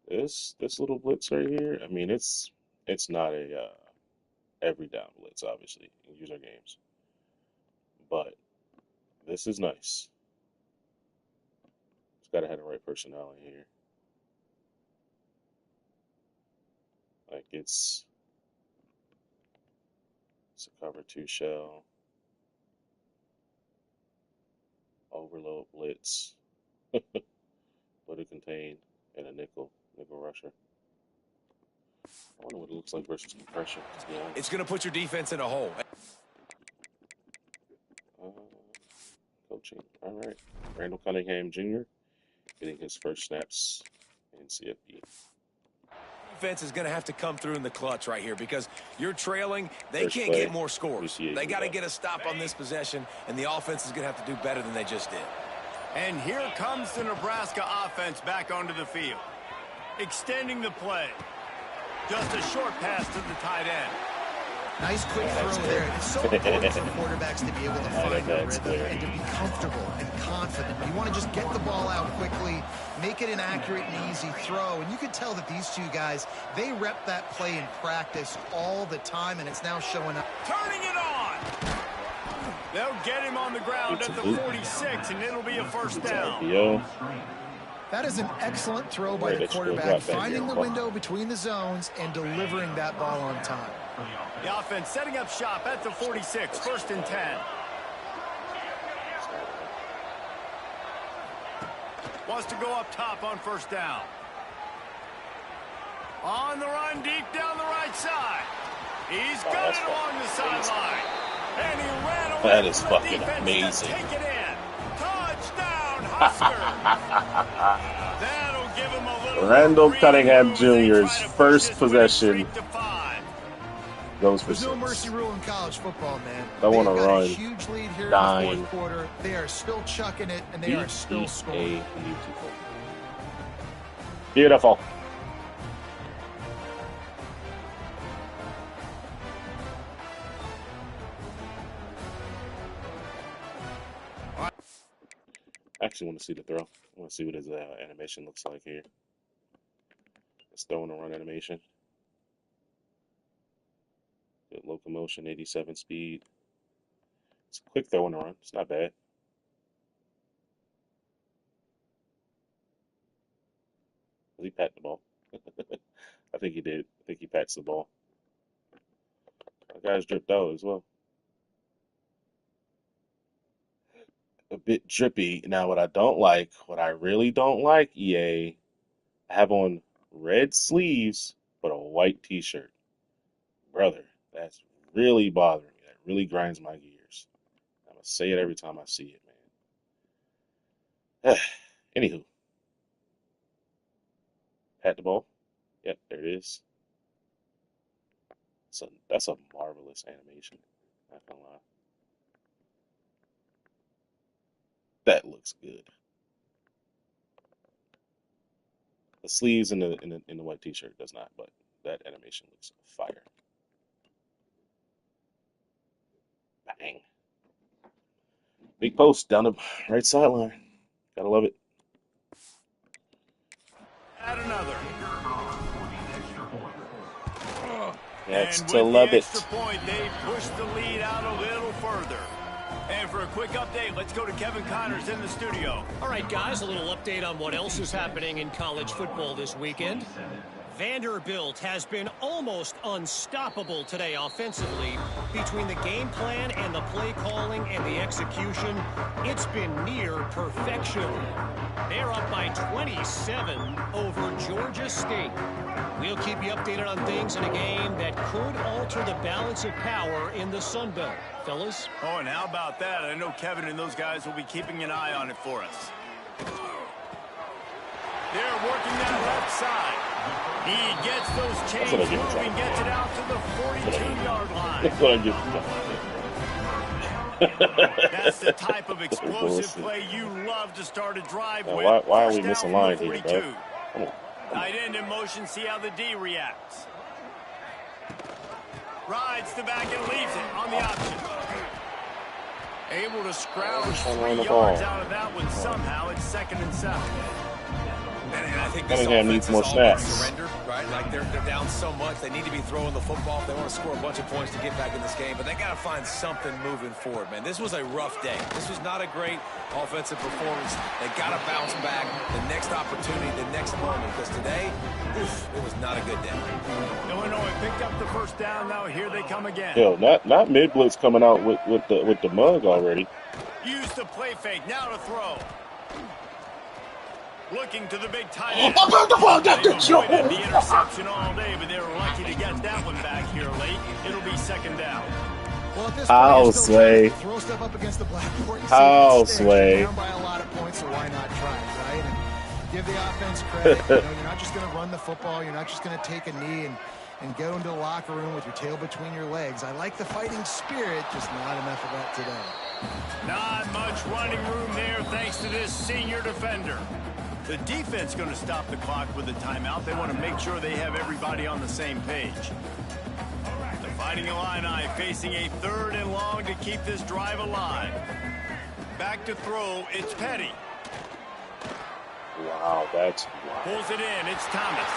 This little blitz right here, I mean, it's not a every down blitz, obviously, in user games. But this is nice. It's got to have the right personnel in here. Like, it's a cover 2 shell. Overload blitz. But it contained and a nickel rusher. I wonder what it looks like versus compression. Yeah. It's going to put your defense in a hole. Coaching. All right. Randall Cunningham Jr. getting his first snaps in CFB. Defense is going to have to come through in the clutch right here because you're trailing. They can't get more scores. They got to get a stop on this possession, and the offense is going to have to do better than they just did. And here comes the Nebraska offense back onto the field. Extending the play. Just a short pass to the tight end. Nice quick throw there. It's so important for quarterbacks to be able to find a rhythm and to be comfortable and confident. You want to just get the ball out quickly, make it an accurate and easy throw. And you can tell that these two guys, they rep that play in practice all the time, and it's now showing up. Turning it on. They'll get him on the ground at the 46, and it'll be a 1st down. That is an excellent throw by the quarterback, finding the window between the zones and delivering that ball on time. The offense setting up shop at the 46, 1st and 10. Wants to go up top on 1st down. On the run, deep down the right side. He's got it along the sideline. And he ran away. That is fucking amazing. Take it in. Touchdown, Huskers. That'll give him a little Randall Cunningham Jr.'s first possession. There's no mercy rule in college football, man. I want to run. A huge lead here in the 4th quarter. They are still chucking it, and they are still scoring. Beautiful. I actually want to see the throw. I want to see what his animation looks like here. It's throw and a run animation. Good locomotion, 87 speed. It's a quick throw and a run. It's not bad. Does he pat the ball? I think he did. I think he pats the ball. That guy's dripped out as well. A bit drippy. Now, what I really don't like, EA, I have on red sleeves, but a white t-shirt. Brother, that's really bothering me. That really grinds my gears. I'm going to say it every time I see it, man. Anywho. Pat the ball. Yep, there it is. So that's a marvelous animation. Not gonna lie. That looks good. The sleeves in the white t-shirt does not, but that animation looks fire. Bang. Big post down the right sideline. Gotta love it. Add another. Next And to with love the it. extra point, they push the lead out a little further. And for a quick update, let's go to Kevin Connors in the studio. All right, guys, a little update on what else is happening in college football this weekend. Vanderbilt has been almost unstoppable today offensively. Between the game plan and the play calling and the execution, it's been near perfection. They're up by 27 over Georgia State. We'll keep you updated on things in a game that could alter the balance of power in the Sun Belt. Fellas? Oh, and how about that? I know Kevin and those guys will be keeping an eye on it for us. They're working that left side. He gets those chains moving, gets it out to the 42-yard line. That's what I get. That's the type of explosive play you love to start a drive with. Why are we First missing down line from the here, bro? 42. Come on. Tight end in motion, see how the D reacts. Rides the back and leaves it on the option. Able to scrounge 3 yards out of that one somehow. It's 2nd and 7. And I think this Cunningham offense needs more is all about snaps. surrender, right? Like they're down so much, they need to be throwing the football if they want to score a bunch of points to get back in this game. But they got to find something moving forward, man. This was a rough day. This was not a great offensive performance. They got to bounce back the next opportunity, the next moment. Because today, it was not a good day. Illinois picked up the first down. Now here they come again. Yo, not mid blitz coming out with the mug already. Use the play fake. Now to throw. Looking to the big tight end. They've avoided the interception all day, but they were lucky to get that one back here late. It'll be 2nd down. Well, at this How, point, you're still trying Sway? to throw stuff up against the blackboard. And How, see if it sticks. Sway? You're down by a lot of points, so why not try it, right? And give the offense credit. You're not just going to run the football. You're not just going to take a knee and go into the locker room with your tail between your legs. I like the fighting spirit, just not enough of that today. Not much running room there thanks to this senior defender. The defense going to stop the clock with a timeout. They want to make sure they have everybody on the same page. The Fighting Illini facing a 3rd and long to keep this drive alive. Back to throw, it's Petty. Wow, that's wild. Pulls it in, it's Thomas.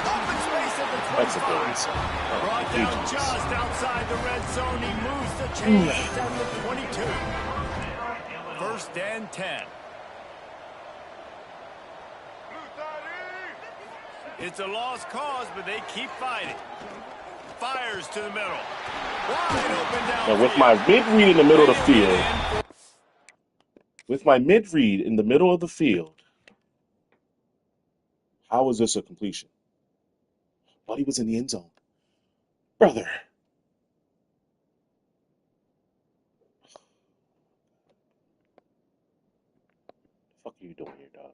Open space at the 25. That's a good insight. Brought down just outside the red zone. He moves the chains at the 22. 1st and 10. It's a lost cause, but they keep fighting. Fires to the middle. Wide open down. Now with my mid read in the middle of the field, how is this a completion? But he was in the end zone, brother. What the fuck are you doing here, dog?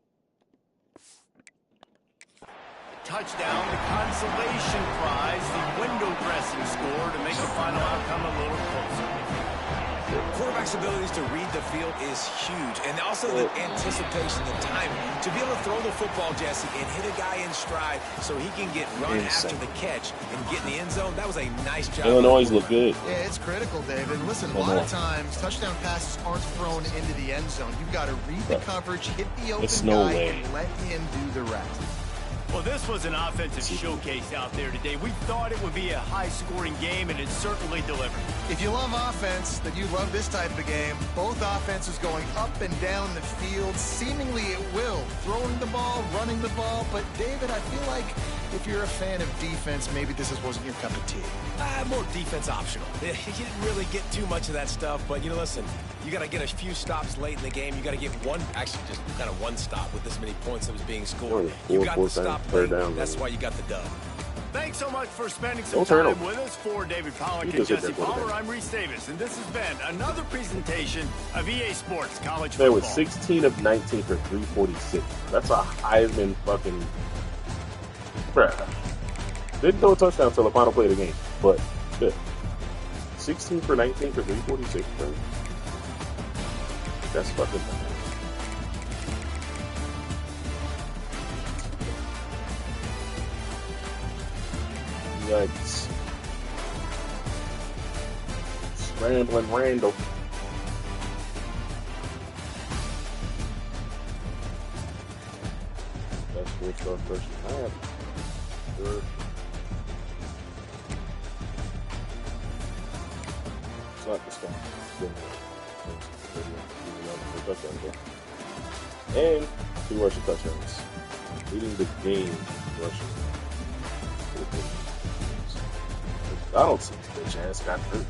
Touchdown, the consolation prize, the window dressing score to make the final outcome a little closer. Quarterback's abilities to read the field is huge. And also the anticipation, the timing. To be able to throw the football, Jesse, and hit a guy in stride so he can get run after the catch and get in the end zone, that was a nice job. Illinois look good. Yeah, it's critical, David. Listen, a lot of times, touchdown passes aren't thrown into the end zone. You've got to read the coverage, hit the open guy, and let him do the rest. Well, this was an offensive showcase out there today. We thought it would be a high-scoring game, and it certainly delivered. If you love offense, then you love this type of game. Both offenses going up and down the field, seemingly at will. Throwing the ball, running the ball. But, David, I feel like if you're a fan of defense, maybe this wasn't your cup of tea. More defense optional. You didn't really get too much of that stuff, but, listen, you got to get a few stops late in the game. You got to get actually just kind of one stop with this many points that was being scored. You got to stop late. That's why you got the dub. Thanks so much for spending some time with us. For David Pollack and Jesse Palmer, I'm Reese Davis, and this has been another presentation of EA Sports College Football. They were 16 of 19 for 346. That's a Heisman fucking... Bruh. Didn't throw a touchdown until the final play of the game, but shit. 16 for 19 for 346, bro. That's fucking bad. Yikes. Scrambling Randall. That's 4-star first half. Sure. It's not the sky. And 2 rushing touchdowns. Leading the game rushing. I don't see this bitch ass got hurt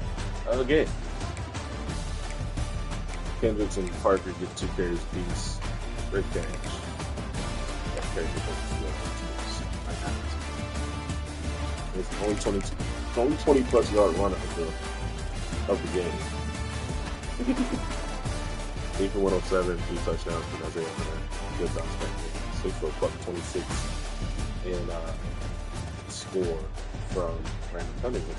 again. Kendricks and Parker get 2 carries apiece. Great catch. That carry it's only 20 plus yard run of the game. 8 for 107, 2 touchdowns for Isaiah Hunter. Good bounce back game. 6 for a buck 26 and score from Brandon Cunningham.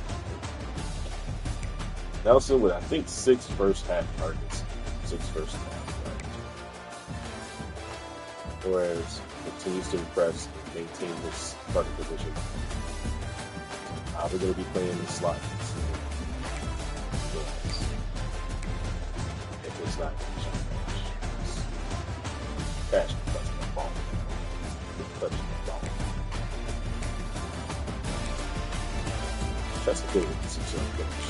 Nelson with, I think, 6 first half targets. 6 first half targets. Whereas continues to impress and maintain this starting position. We're going to be playing the slot. If it's not catch the ball. Touching the ball. That's a good finish.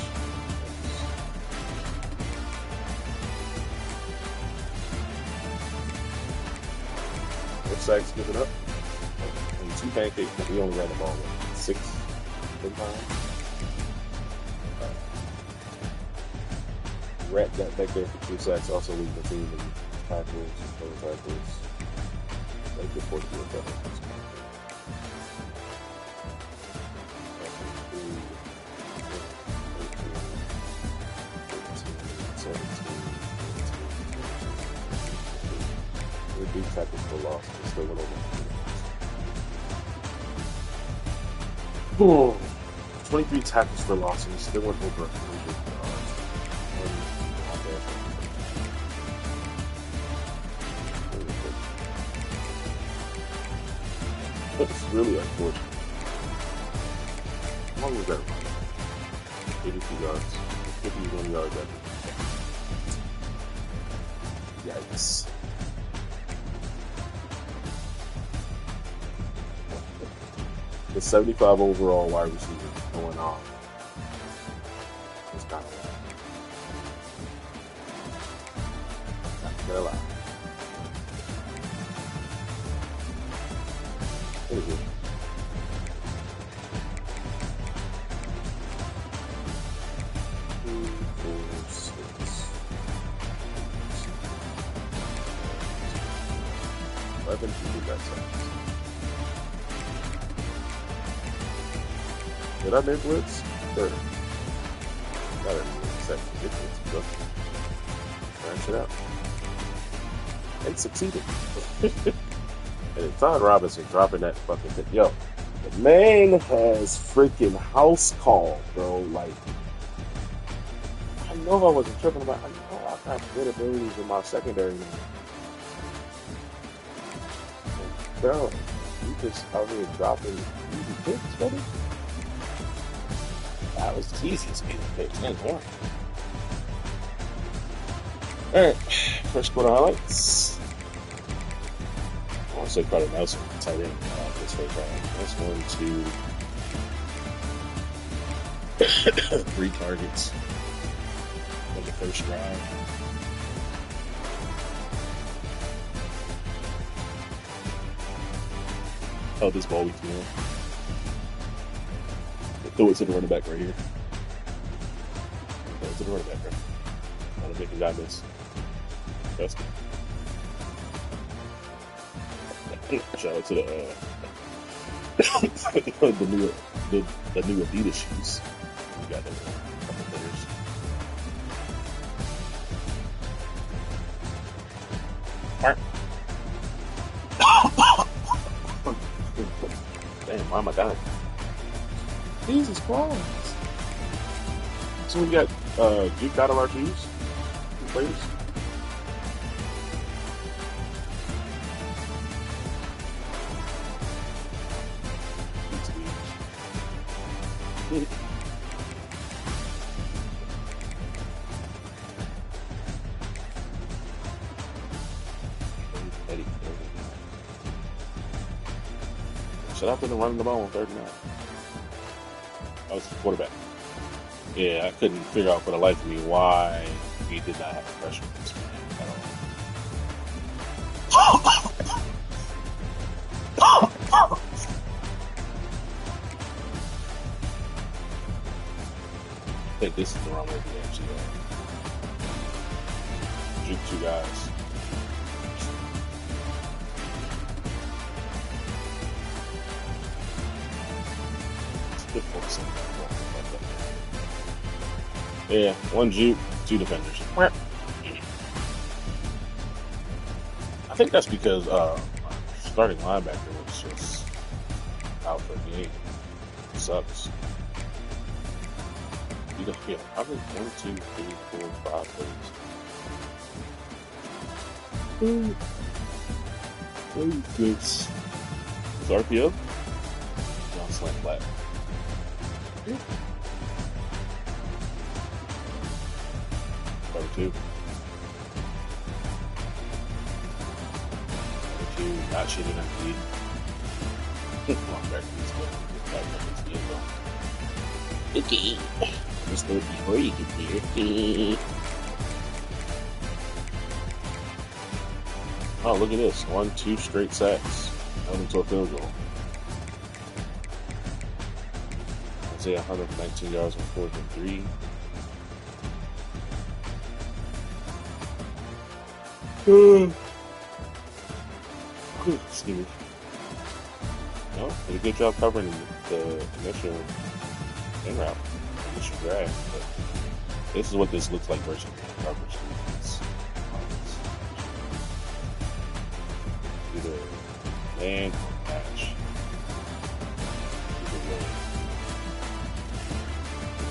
Sacks given up. And 2 pancakes, but we only ran the ball 6 times. Rat got back there for 2 sacks, also leading the team in tackles and total tackles. Like the 40 field better. Big tackles for loss, but still went over. 23 tackles for loss, and he still went over 100 yards. It's really unfortunate. How long was that run? 82 yards. 51 yards after. Yikes. The 75 overall wide receiver going off. It's kind of not gonna lie. Anyway. Did I make blitz? Third. Got it. Second. Good. Branch it out. And succeeded. And Todd Robinson dropping that fucking thing. Yo, the man has freaking house call, bro. Like, I know I wasn't tripping about. I know I got good abilities in my secondary now. Bro, you just out here dropping easy picks, buddy. That was the easiest game to pick. 10-1. Alright, first quarter highlights. I want to say Carter Nelson, tight end, this first round. That's 1, 2, 3 targets in the first drive. Oh, this ball we threw. Throw it to the running back right here. Throw it to the running back right here. I don't think he got this. Trust me. Shout out to the the new Adidas shoes. We got them a couple players. Damn, why am I dying? Jesus Christ. So we got juked out of our shoes. 2 players. Should I have been running the ball on 3rd and 9? I was the quarterback. Yeah, I couldn't figure out for the life of me why he did not have pressure on this man at all. I think this is the wrong way to actually juke 2 guys. Yeah, 1 juke, 2 defenders. I think that's because starting linebacker was just out for the game. Sucks. You don't feel probably 1, 2, 3, 4, 5 plays. 6. Is RPO? No, slant flat. Cover 2. Cover 2, not shooting on feed. Back to this game. Back to this game, though. Okay. Let's do it before you get there. Oh, look at this. 1, 2 straight sacks. Held into a field goal. Say 119 yards on 4th and 3. Excuse me. No, did a good job covering the initial in route, initial drag. But this is what this looks like versus coverage. Either land or match. Either way.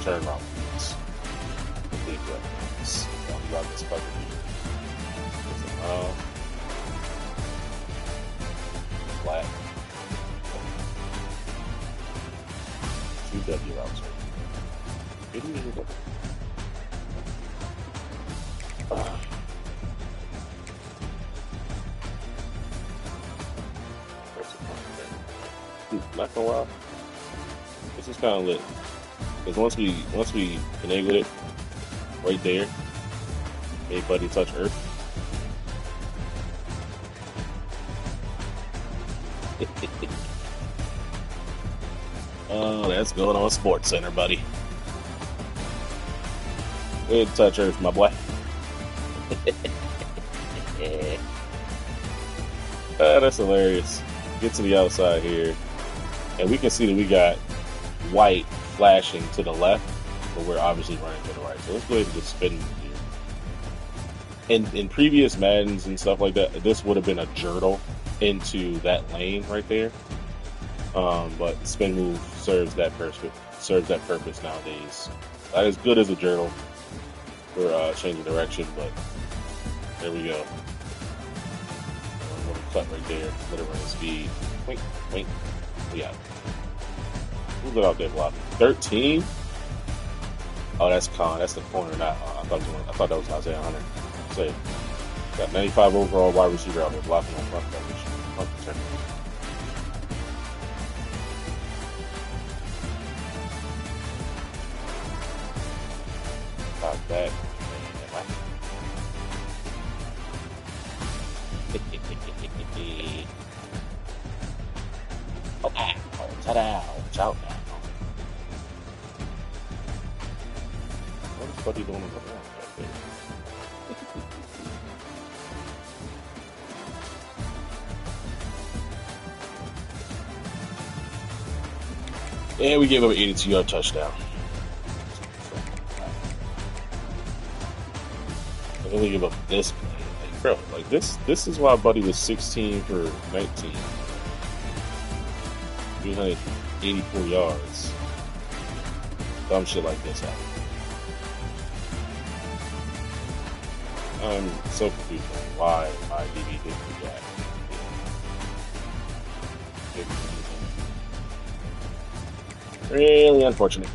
Turn around. Big weapons. Talk about this coverage. Flat. 2 W routes. Didn't even go. Not for a while. This is kind of lit. Because once we finagled it right there, made Buddy touch Earth. Oh, that's going on Sports Center, buddy. Good touch Earth, my boy. That's hilarious. Get to the outside here, and we can see that we got white flashing to the left, but we're obviously running to the right. So let's go ahead and just spin here. In previous Maddens and stuff like that, this would have been a jurtle into that lane right there. But spin move serves that purpose nowadays. Not as good as a jurtle, for changing direction, but there we go. A little cut right there. Let it run at speed. Wink, wink. We got it. Who's it out there blocking? 13? Oh, that's Khan. That's the corner. Not. I thought that was Isaiah Hunter. Say, got 95 overall wide receiver out there blocking on front coverage. Front protection. Got that. Oh, ta-da! Watch out now. What is Buddy doing in the ground back there? And we gave up an 82-yard touchdown. I only give up this play. Like, bro, like this is why Buddy was 16 for 19. 384 yards. Dumb shit like this happened. I'm so confused on why my DB didn't do that. Really unfortunate.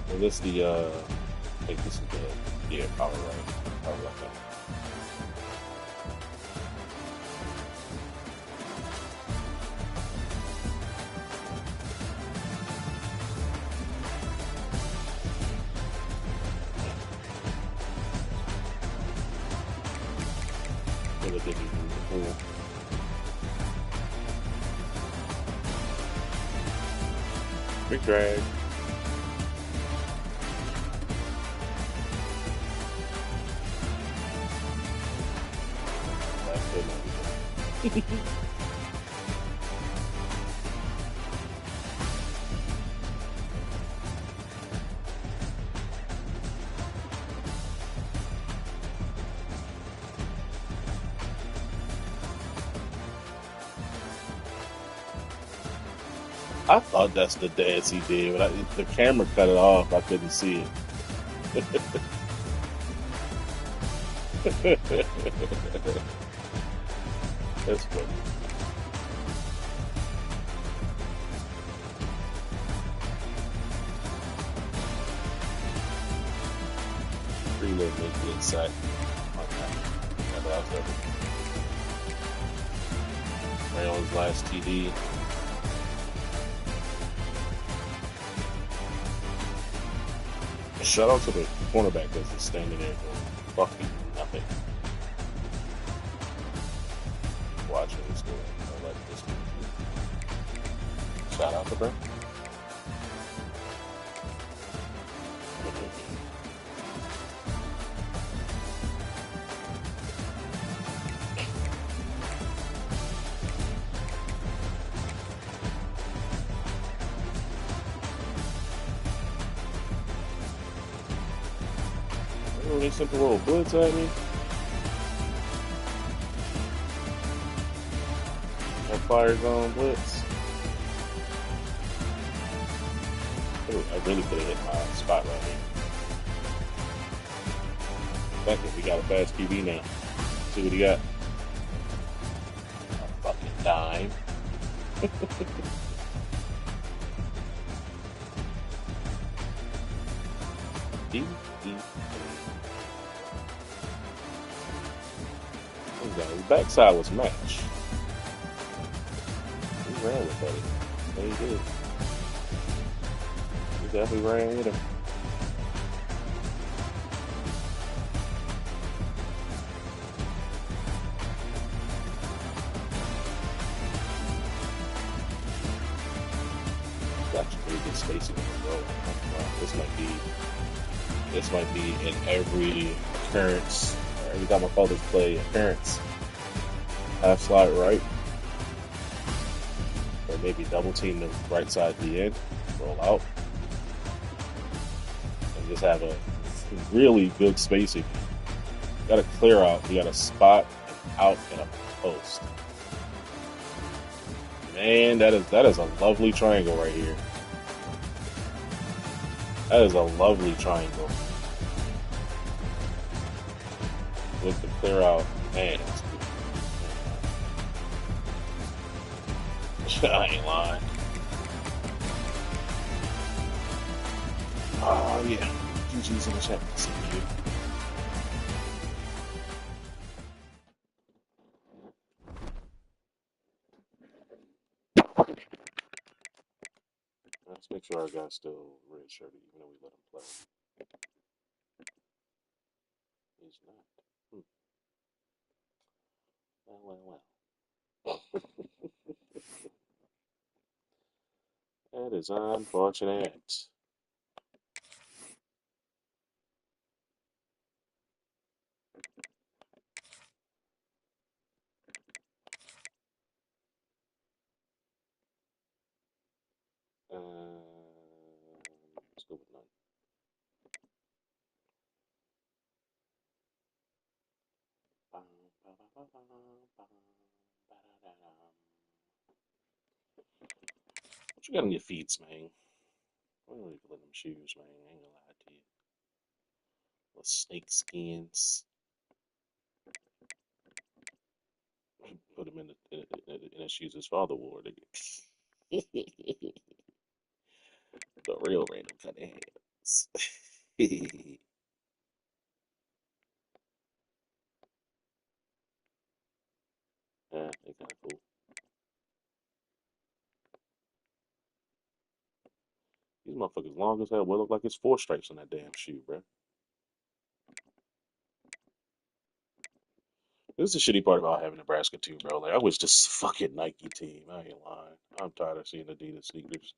Well, this is the I think this is the power right. Power left hand. Big drag. I thought that's the dance he did, but the camera cut it off. I couldn't see it. That's funny. Pretty little make the inside. Right on his last TD. Shout out to the cornerback that's just standing there doing fucking nothing. Watching this doing. I like this one. Shout out to Brent. They sent a little blitz at me. That fire zone blitz. Ooh, I really could have hit my spot right here. Second, we got a fast QB now. See what he got. A fucking dime. His backside was matched. He ran with it. Yeah, he did. He definitely ran with him. Got you pretty good spacing in the road. Wow, this might be in every occurrence. Every time I call this play occurrence. Half slide right. Or maybe double team the right side of the end. Roll out. And just have a really good spacing. You got to clear out. You got to spot out in a post. Man, that is a lovely triangle right here. That is a lovely triangle with the clear out. Man, that's good. I ain't lying. Oh, yeah. GG's in the chat. See you. Let's make sure our guy's still red shirted, even though we let him play. He's not. Well. That is unfortunate. Let's go with none. What you got on your feet, man? I don't really feel them shoes, man. I ain't gonna lie to you. Little snake skins. Put them in the shoes his father wore. The real random kind of hands. Yeah, they kind of cool. These motherfuckers long as hell. Well, look like it's 4 stripes on that damn shoe, bro. This is the shitty part about having Nebraska too, bro. Like I wish this fucking Nike team. I ain't lying. I'm tired of seeing Adidas sneakers.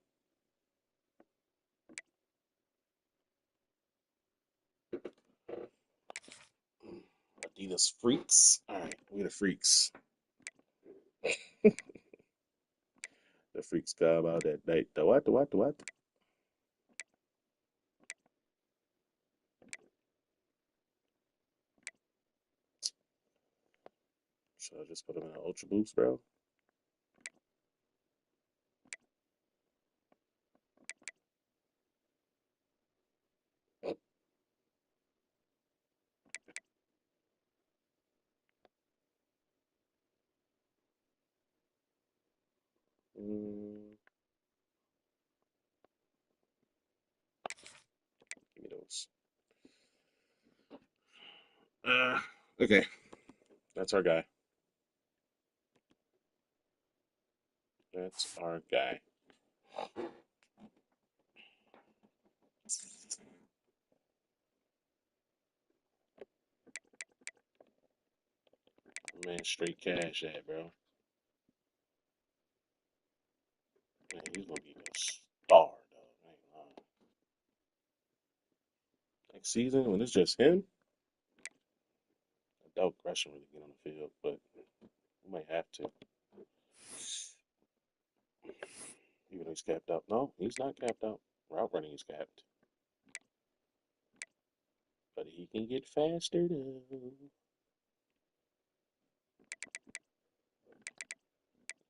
Adidas freaks. All right, we the freaks. The freaks come out that night. The what? The what? The what? Should I just put them in an Ultra Boost, bro? Mm, give me those. Okay, that's our guy. That's our guy. Man, straight cash that, bro. Man, he's gonna be a star, though. I ain't lying. Next season, when it's just him, I doubt Gresham really get on the field, but we might have to. Even though he's capped out. No, he's not capped out. Route running is capped. But he can get faster, though.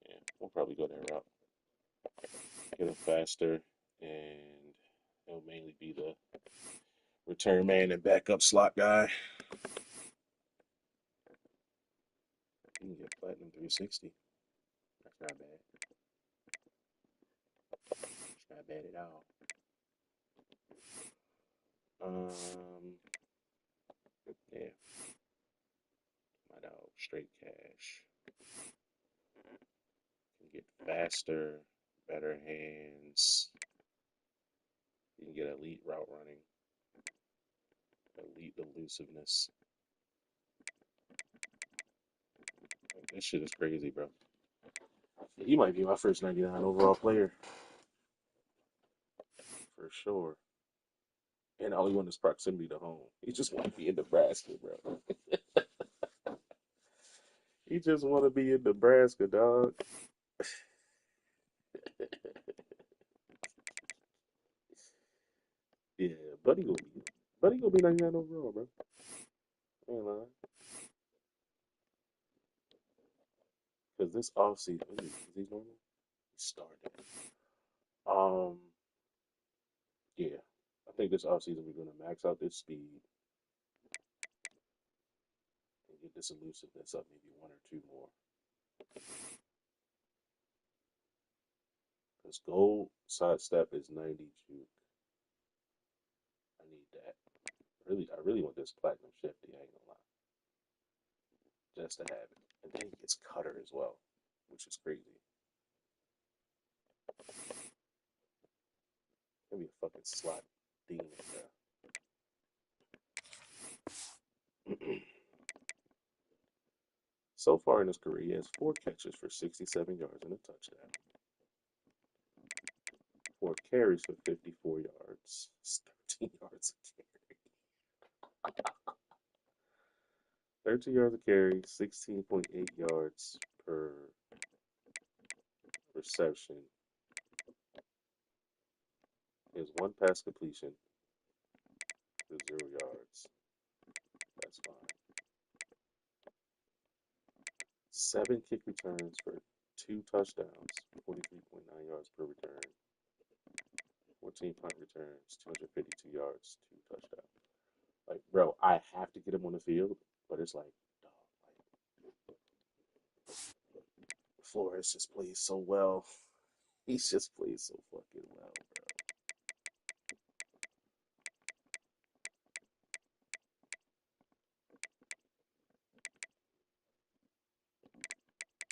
Yeah, we'll probably go that route. Get him faster, and he'll mainly be the return man and backup slot guy. You can get platinum 360. That's not bad. It's not bad at all. Yeah. My dog, straight cash. Can get faster, better hands. You can get elite route running, elite elusiveness. Like, this shit is crazy, bro. He might be my first 99 overall player. For sure. And all he wants is proximity to home. He just want to be in Nebraska, bro. He just want to be in Nebraska, dog. Yeah, Buddy gonna be 99 overall, bro. Ain't lying. Because this offseason, is he normal? He started. Yeah, I think this offseason we're going to max out this speed and get this elusiveness up maybe one or two more. Because gold sidestep is 90 juke. I need that. I really want this platinum shifty, I ain't gonna lie. Just to have it. And then he gets cutter as well, which is crazy. Maybe a fucking slot demon, bro. So far in his career, he has 4 catches for 67 yards and a touchdown. 4 carries for 54 yards. It's 13 yards a carry. 13 yards a carry, 16.8 yards per reception. He has 1 pass completion for 0 yards. That's fine. 7 kick returns for 2 touchdowns, 43.9 yards per return. 14 punt returns, 252 yards, 2 touchdowns. Like, bro, I have to get him on the field, but it's like, dog, like, Flores just plays so well. He's just plays so fucking well, bro.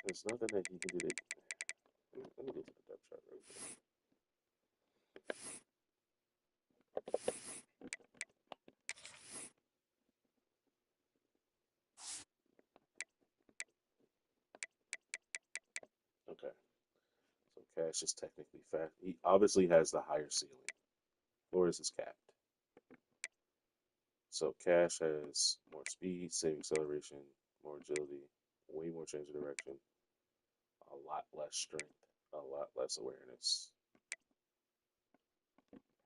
There's nothing that he can do. Let me go to the depth chart real quick. Okay, so Cash is technically fast. He obviously has the higher ceiling. Flores is capped. So Cash has more speed, same acceleration, more agility, way more change of direction, a lot less strength, a lot less awareness.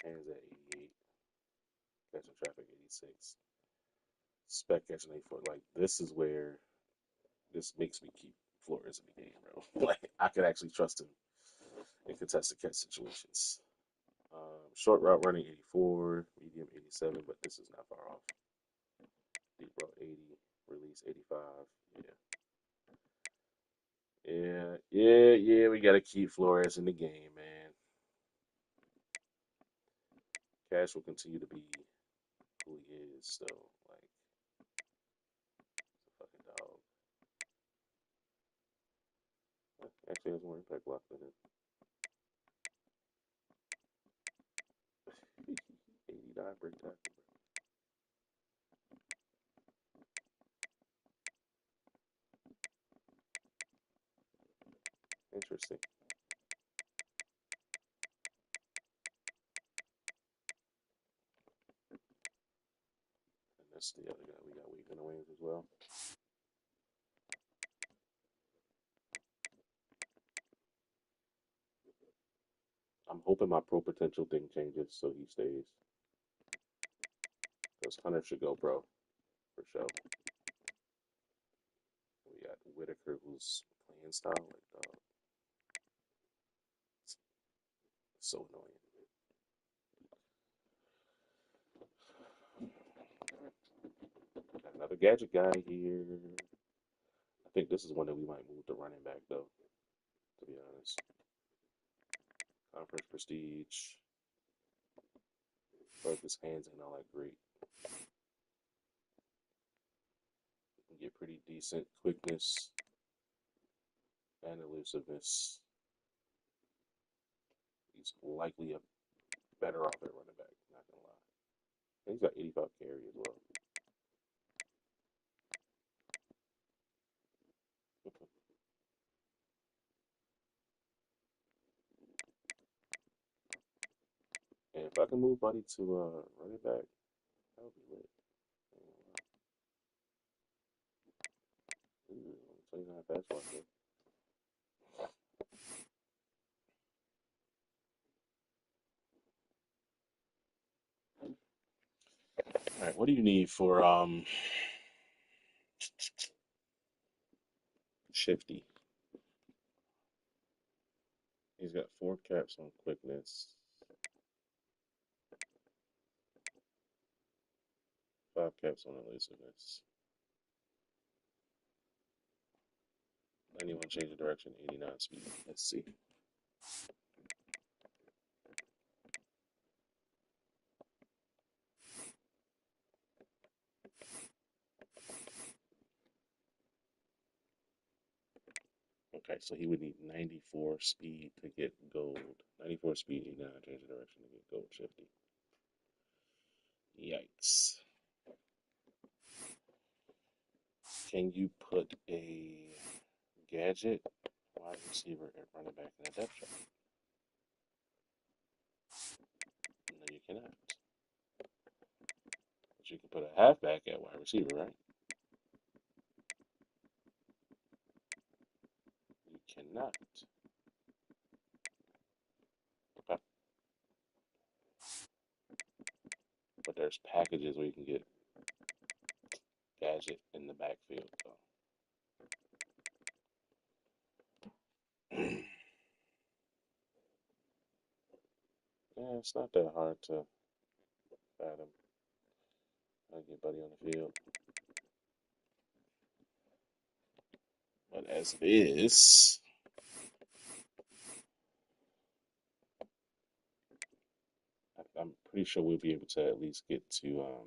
Hands at 88, catching traffic 86, spec catching 84. Like, this is where this makes me keep Flores in the game, bro. Like, I could actually trust him in contested catch situations. Short route running 84, medium 87, but this is not far off. Deep route 80, release 85. Yeah. We gotta keep Flores in the game, man. Cash will continue to be who he is, still. Like, he's a fucking dog. Actually has more impact block than him. 89 break tackle. Interesting. And that's the other guy we got weak in the wings as well. I'm hoping my pro potential thing changes so he stays. Because Hunter should go pro, for sure. We got Whitaker, who's playing style, like, dog. It's so annoying. Got another gadget guy here. I think this is one that we might move to running back, though, to be honest. Conference prestige. But his hands ain't all that great. He can get pretty decent quickness and elusiveness. He's likely a better off at running back, not gonna lie. And he's got 85 carry as well. And if I can move Buddy to running back, that would be lit. Ooh, 29 pass block. All right, what do you need for Shifty? He's got 4 caps on quickness. caps on the laziness. 91 change of direction, 89 speed. Let's see. Okay, so he would need 94 speed to get gold. 94 speed, 89 change of direction to get gold shifty. Yikes. Can you put a gadget, wide receiver, and running back in a depth chart? No, you cannot. But you can put a halfback at wide receiver, right? You cannot. Okay. But there's packages where you can get gadget in the backfield, so. Yeah, it's not that hard to fathom. I'll get Buddy on the field. But as it is, I'm pretty sure we'll be able to at least get to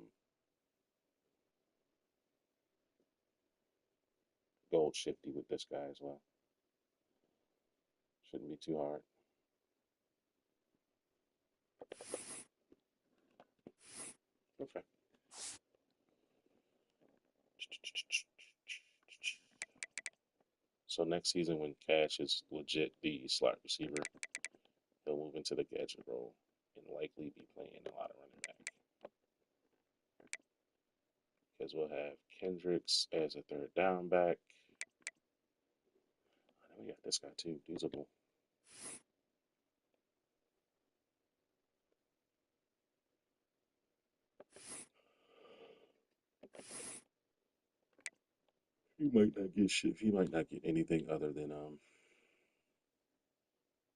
gold shifty with this guy as well. Shouldn't be too hard. Okay. So next season, when Cash is legit the slot receiver, he'll move into the gadget role and likely be playing a lot of running back. Because we'll have Kendricks as a third down back. I know we got this guy too, usable. He might not get shit. He might not get anything other than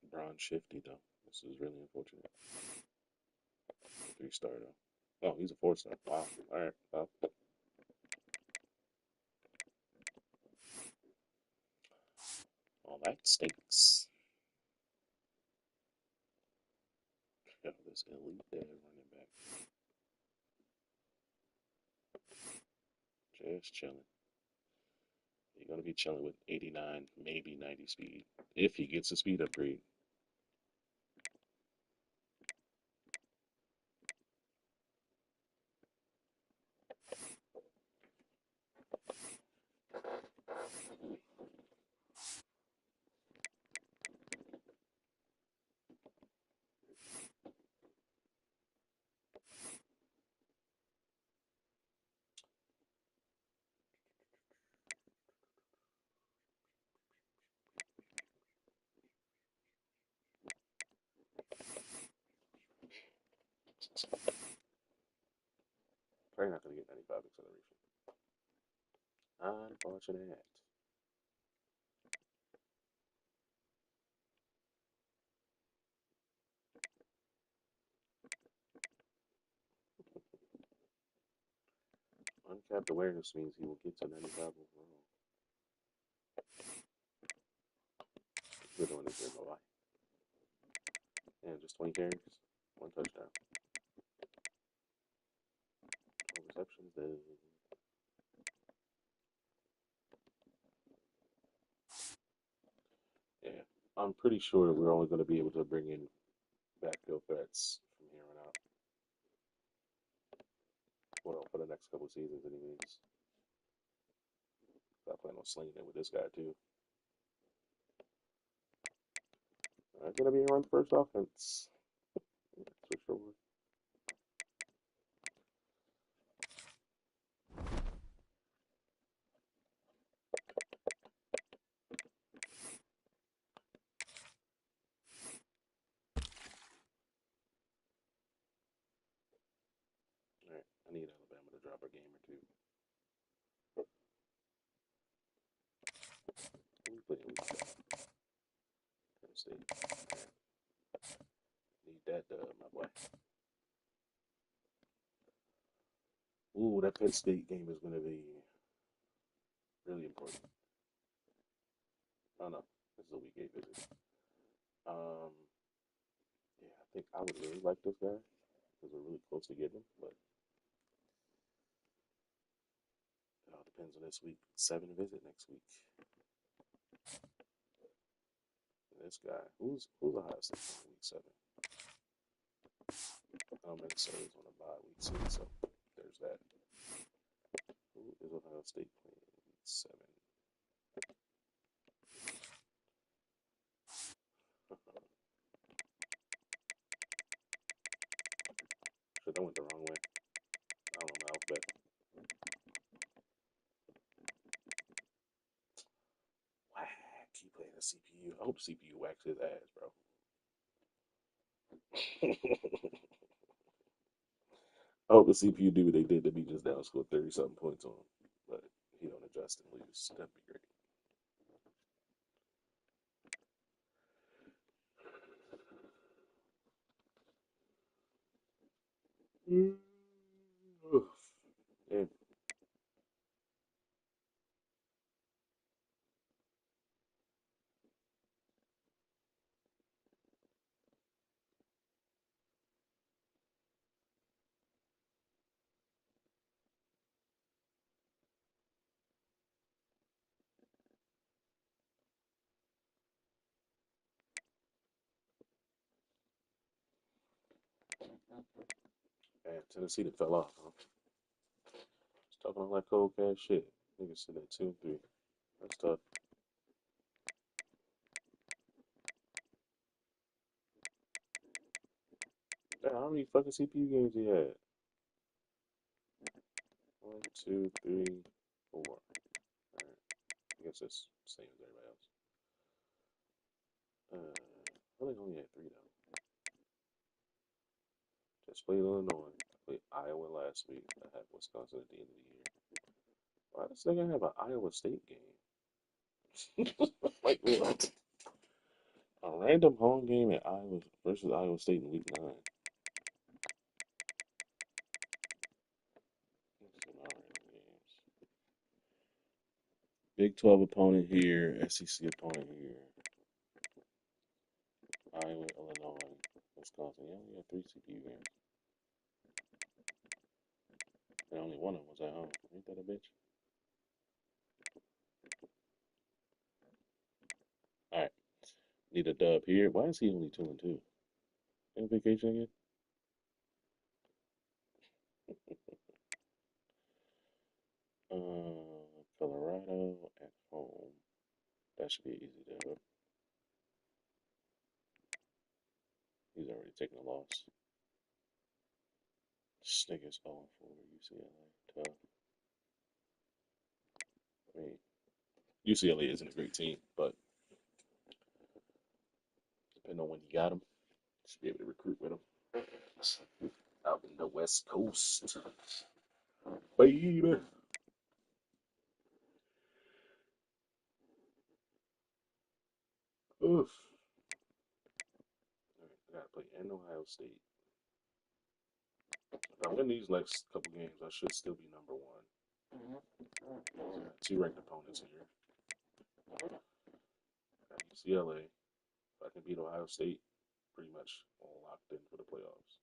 Braun Shifty though. This is really unfortunate. 3-star though. Oh, he's a 4-star. Wow. All right. Well. All that stinks. Yo, this elite there running back. Just chilling. You're going to be chilling with 89, maybe 90 speed. If he gets a speed upgrade. Probably not going to get 95 acceleration. Unfortunate. Uncapped awareness means he will get to 95 overall. We're doing this in my life. And just 20 carries, 1 touchdown. 12 receptions, though. Yeah, I'm pretty sure that we're only going to be able to bring in backfield threats from here on out. Well, for the next couple of seasons, anyways. I plan on slinging it with this guy, too. It's going to be a run first offense. That's for sure. All right, I need Alabama to drop a game or two. We play Penn State. Right. Need that dub, my boy. Ooh, that Penn State game is going to be really important. Oh no, this is a week 8 visit. Um, yeah, I think I would really like this guy because we're really close to getting him, but it all depends on this week 7 visit next week. This guy, who's Ohio State in week 7? Minnesota's on a bye week 6, so there's that. Who is Ohio State playing in week 7? Shit, I went the wrong way. I don't know my alphabet. Whack, he playing a CPU. I hope CPU whacks his ass, bro. I hope the CPU do what they did to me just now, scored 30-something points on him. But he don't adjust and lose. That'd be great. Yeah. Man, Tennessee that fell off, huh? Just talking all that cold cash shit. Niggas sitting at 2 and 3. That's tough. Damn, how many fucking CPU games he had? 1, 2, 3, 4. Alright. I guess that's the same as everybody else. I think I only had 3 though. Just played Illinois. Played Iowa last week. I had Wisconsin at the end of the year. Why does this nigga have an Iowa State game? Like what? A random home game at Iowa versus Iowa State in week 9. Big 12 opponent here, SEC opponent here. Iowa, Illinois, Wisconsin. You only got 3 CPU games. And only one of them was at home. Ain't that a bitch? Alright. Need a dub here. Why is he only 2 and 2? In vacation again? Colorado at home. That should be an easy dub. He's already taken a loss. This nigga's 0 4 UCLA. Tough. I mean, UCLA isn't a great team, but depending on when you got him, you should be able to recruit with him. Out in the West Coast. Baby. Oof. All right, I gotta play in Ohio State. If I win these next couple games, I should still be number 1. 2 ranked opponents here. Got UCLA. If I can beat Ohio State, pretty much locked in for the playoffs.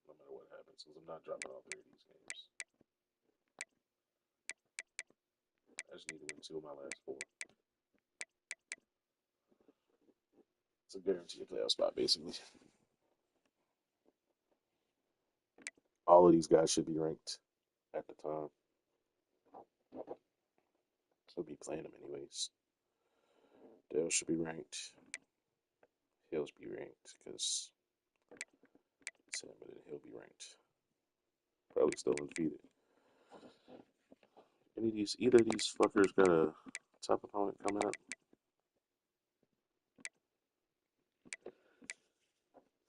No matter what happens, because I'm not dropping all 3 of these games. I just need to win 2 of my last 4. It's a guaranteed playoff spot, basically. All of these guys should be ranked at the time. So be playing them anyways. Dale should be ranked. He'll be ranked because it's him, but he'll be ranked. Probably still undefeated. Either of these fuckers got a top opponent coming up?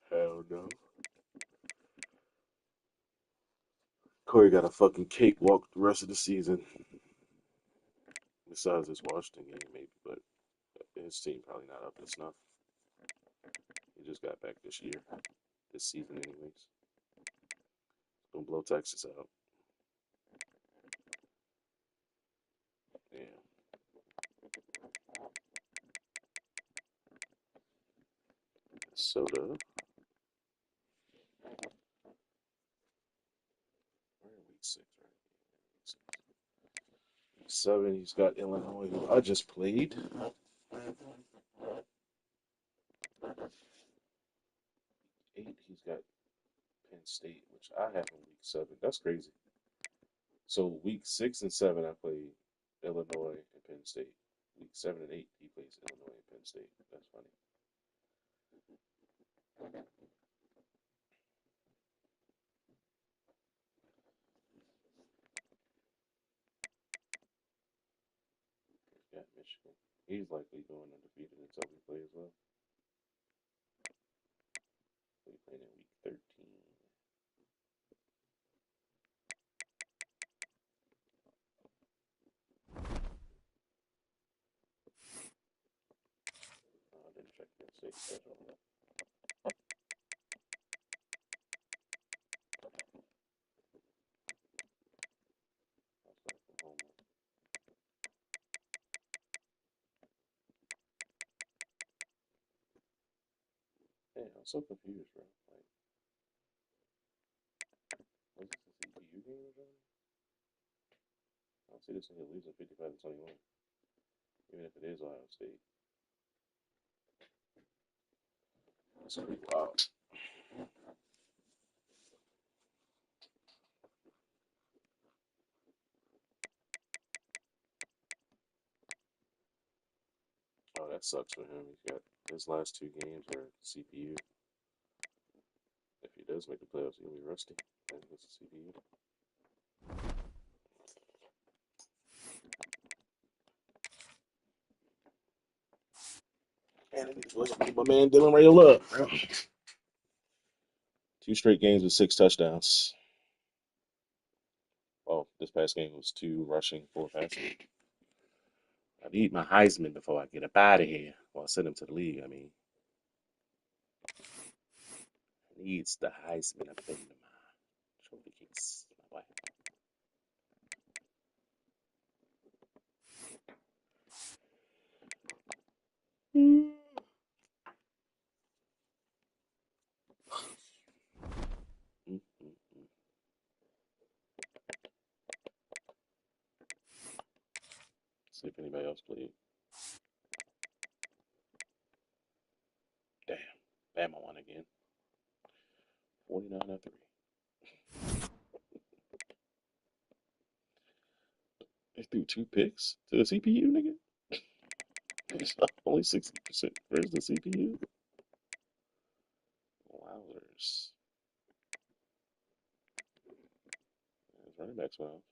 Hell no. Corey got a fucking cakewalk the rest of the season. Besides this Washington game, maybe, but his team probably not up to snuff. He just got back this season, anyways. Don't blow Texas out. Yeah. Soda. Week 6, right? Week 7, he's got Illinois, who I just played. 8, he's got Penn State, which I have in week 7. That's crazy. So week 6 and 7, I played Illinois and Penn State. Week 7 and 8, he plays Illinois and Penn State. That's funny. He's got Michigan. He's likely going undefeated until we play as well. We played in week 13. I didn't check Penn State schedule. Yeah, I'm so confused, bro. Like, was this a CPU game or something? I don't see this thing losing 55-21. Even if it is Ohio State. That's pretty wild. Oh, that sucks for him. He's got his last 2 games are CPU. If he does make the playoffs, he'll be rusty. And it's a CPU. And it was my man Dylan Rail up. 2 straight games with 6 touchdowns. Well, this past game was 2 rushing, 4 passing. I need my Heisman before I get up out of here. Well, I send him to the league, I mean. Needs the Heisman up in my trophy case. My wife. See if anybody else played. Damn. Bama won again. 49-3. They threw 2 picks to the CPU, nigga. It's only 60%. Where's the CPU? Wowzers. His running backs well.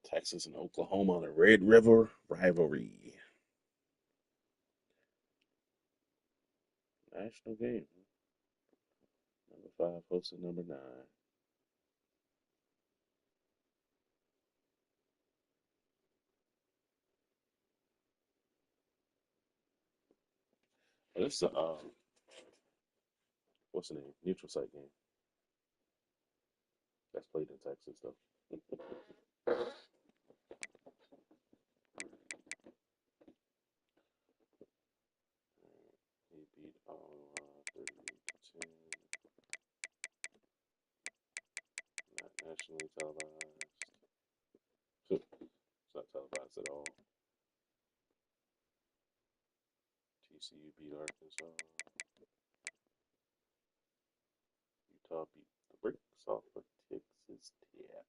Texas and Oklahoma, the Red River rivalry. National game. Number 5 hosted number 9. Oh, this is a what's the name? Neutral site game. That's played in Texas though. He beat Iowa 38-10. Not nationally televised. It's not televised at all. TCU beat Arkansas. Utah beat the brakes off of Texas Tech.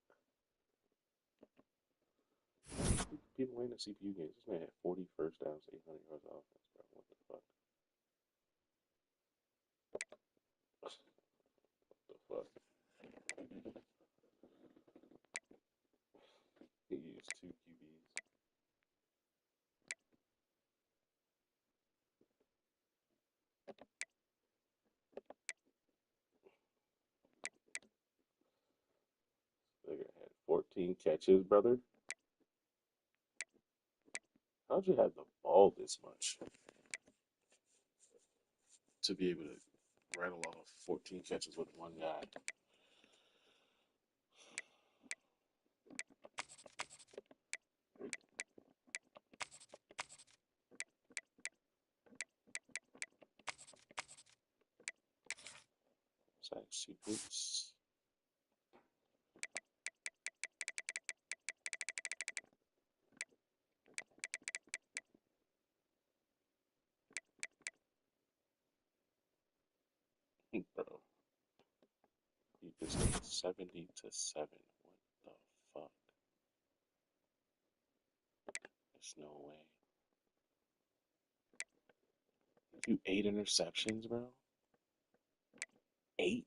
People winning the CPU games. This man had 40 first downs, 800 yards of offense, bro. What the fuck? What the fuck? He used 2 QBs. catches, brother. How'd you have the ball this much to be able to rattle off 14 catches with one guy? Sack sequence. Bro, beat this game 70-7. What the fuck? There's no way. You 8 interceptions, bro? 8?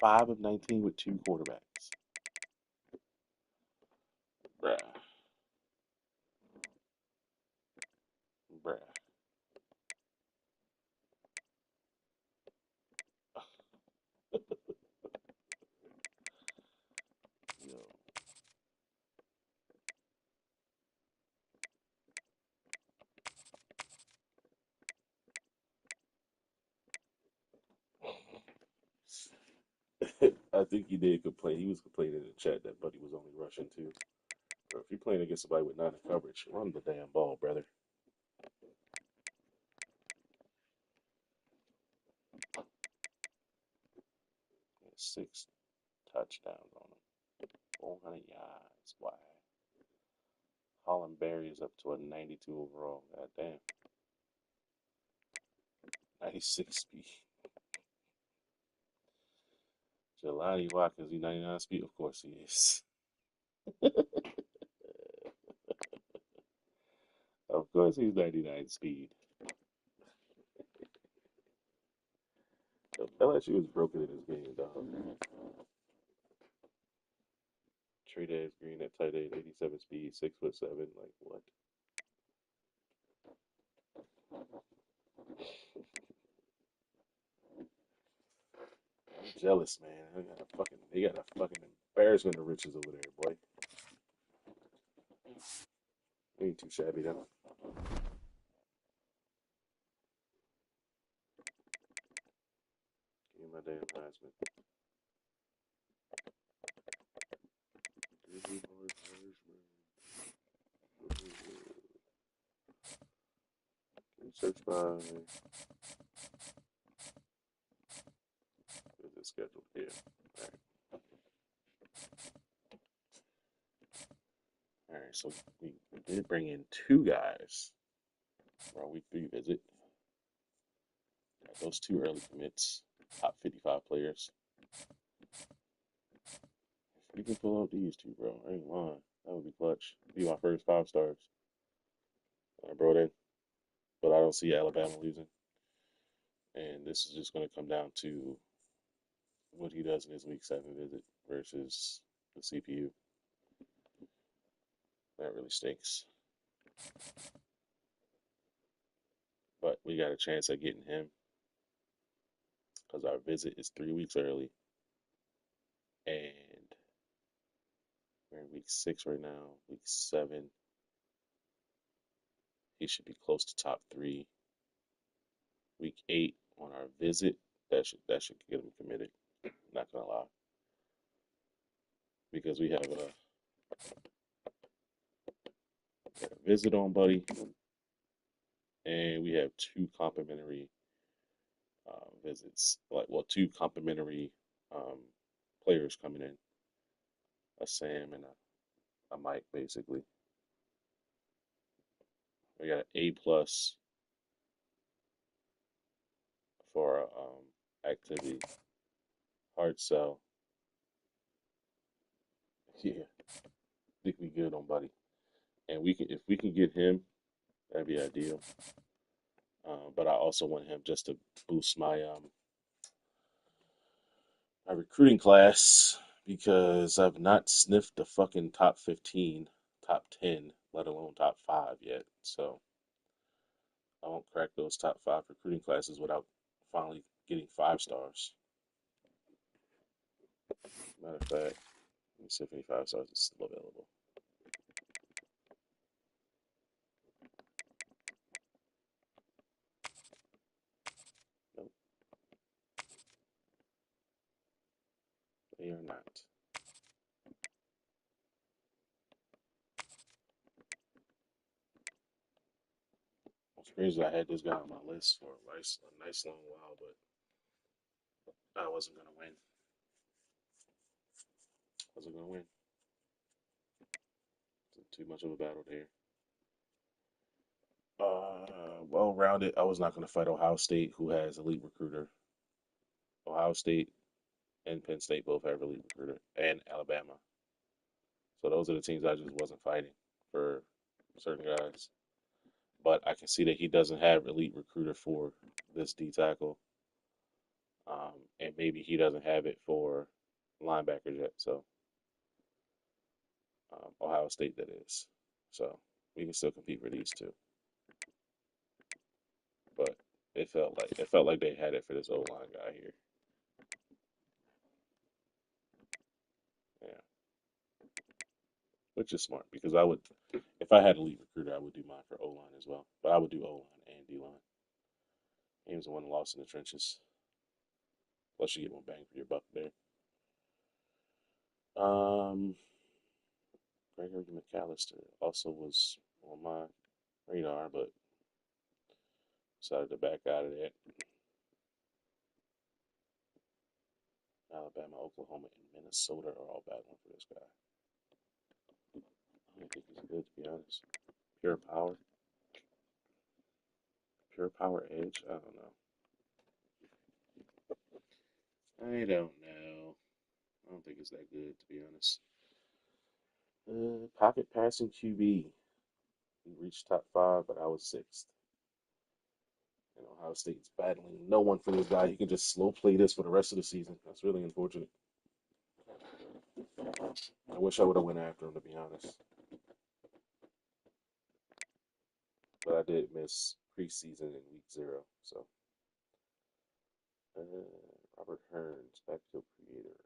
5 of 19 with 2 quarterbacks. Bruh. Bruh. Yo. I think he did complain. He was complaining in the chat that Buddy was only rushing 2. Bro, if you're playing against somebody with 9 in coverage, run the damn ball, brother. 6 touchdowns on him. 400 yards. Why? Holland Berry is up to a 92 overall. God damn. 96 speed. Jelani Watkins, he 99 speed? Of course he is. Of course he's 99 speed. LSU was broken in this game, dog. Trey Dance Green at tight end, 87 speed, 6'7". Like, what? I'm jealous, man. They got a fucking embarrassment of riches over there, boy. Ain't too shabby, though. Give me my damn Heisman. Search by. Is it scheduled here? All right, so we did bring in 2 guys for our week 3 visit. Got those 2 early commits, top 55 players. If we can pull out these 2, bro, I ain't lying. That would be clutch. Be my first 5 stars. I brought in, but I don't see Alabama losing. And this is just going to come down to what he does in his week 7 visit versus the CPU. That really stinks. But we got a chance at getting him because our visit is 3 weeks early. And we're in week 6 right now, week 7. He should be close to top 3. Week 8 on our visit, that should get him committed. Not gonna lie, because we have a visit on Buddy, and we have 2 complimentary visits. 2 complimentary players coming in. A Sam and a Mike, basically. We got an A+ for activity. Hard sell. Yeah, I think we good on Buddy, and if we can get him, that'd be ideal. But I also want him just to boost my recruiting class because I've not sniffed the fucking top 15, top 10, let alone top 5 yet. So I won't crack those top 5 recruiting classes without finally getting 5 stars. Matter of fact, 75 stars is still available. Nope. They are not. It's crazy I had this guy on my list for a nice long while, but I wasn't going to win. Wasn't going to win. Too much of a battle there. Well-rounded. I was not going to fight Ohio State, who has elite recruiter. Ohio State and Penn State both have elite recruiter, and Alabama. So those are the teams I just wasn't fighting for certain guys. But I can see that he doesn't have elite recruiter for this D tackle, and maybe he doesn't have it for linebackers yet. So Ohio State, that is. So we can still compete for these two. But it felt like they had it for this O line guy here. Yeah, which is smart because I would, if I had a lead recruiter, I would do mine for O line as well. But I would do O line and D line. He was the one lost in the trenches. Plus, you get more bang for your buck there. Gregory McAllister also was on my radar, but decided to back out of that. Alabama, Oklahoma, and Minnesota are all battling for this guy. I don't think he's good, to be honest. Pure power edge. I don't know. I don't know. I don't think it's that good, to be honest. Pocket passing QB. He reached top 5, but I was 6th. And Ohio State's battling no one for this guy. He can just slow play this for the rest of the season. That's really unfortunate. I wish I would have went after him, to be honest. But I did miss preseason in week 0. So, Robert Hearns, backfield creator.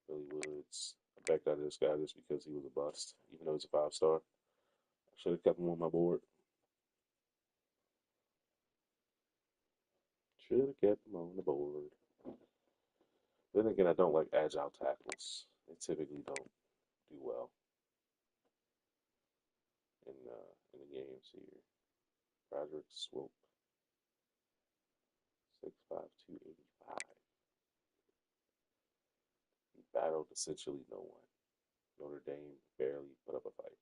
Billy Woods. I backed out of this guy just because he was a bust, even though he's a 5-star. I should have kept him on my board. Should have kept him on the board. Then again, I don't like agile tackles. They typically don't do well in the games here. Roderick Swope, 6'5", 285. He battled essentially no one. Notre Dame barely put up a fight.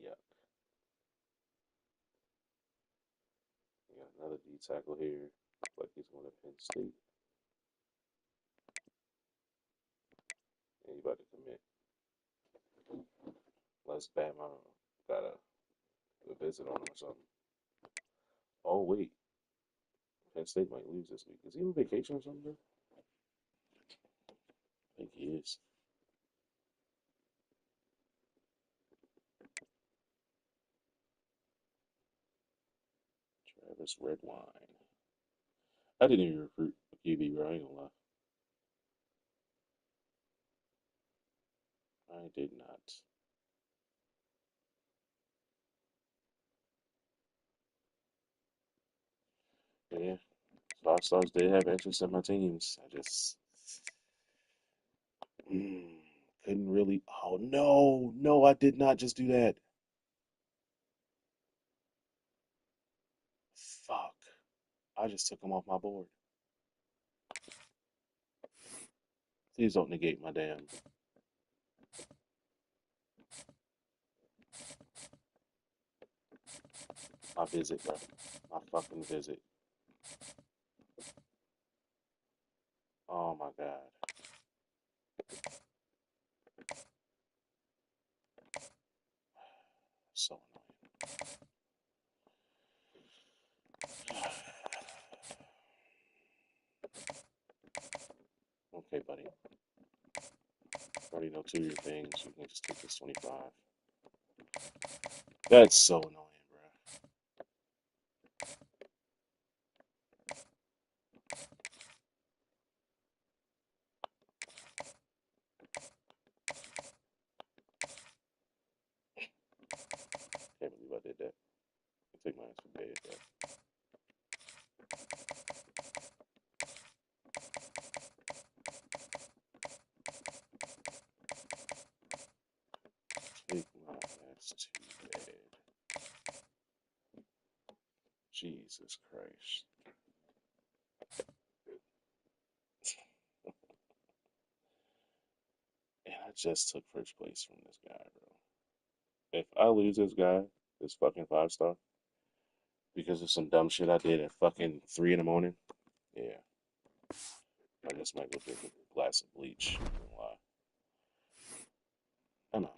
Yuck. We got another D tackle here. Looks like he's going to Penn State. And he's about to commit. Unless Bama got a visit on him or something. Oh, wait. Penn State might lose this week. Is he on vacation or something? I think he is. Travis Redwine. I didn't even recruit a QB, bro. I ain't gonna lie. I did not. But yeah, 5 stars did have interest in my teams. I just couldn't really. Oh no, I did not just do that. Fuck. I just took him off my board. Please don't negate my my visit, bro. My fucking visit. Oh my god. So annoying. Okay, buddy. Already know 2 of your things. You can just take this 25. That's so annoying, bro. Jesus Christ. And I just took first place from this guy, bro. If I lose this guy, this fucking 5-star, because of some dumb shit I did at fucking 3 in the morning, yeah, I just might go drink a glass of bleach. I don't lie. I know.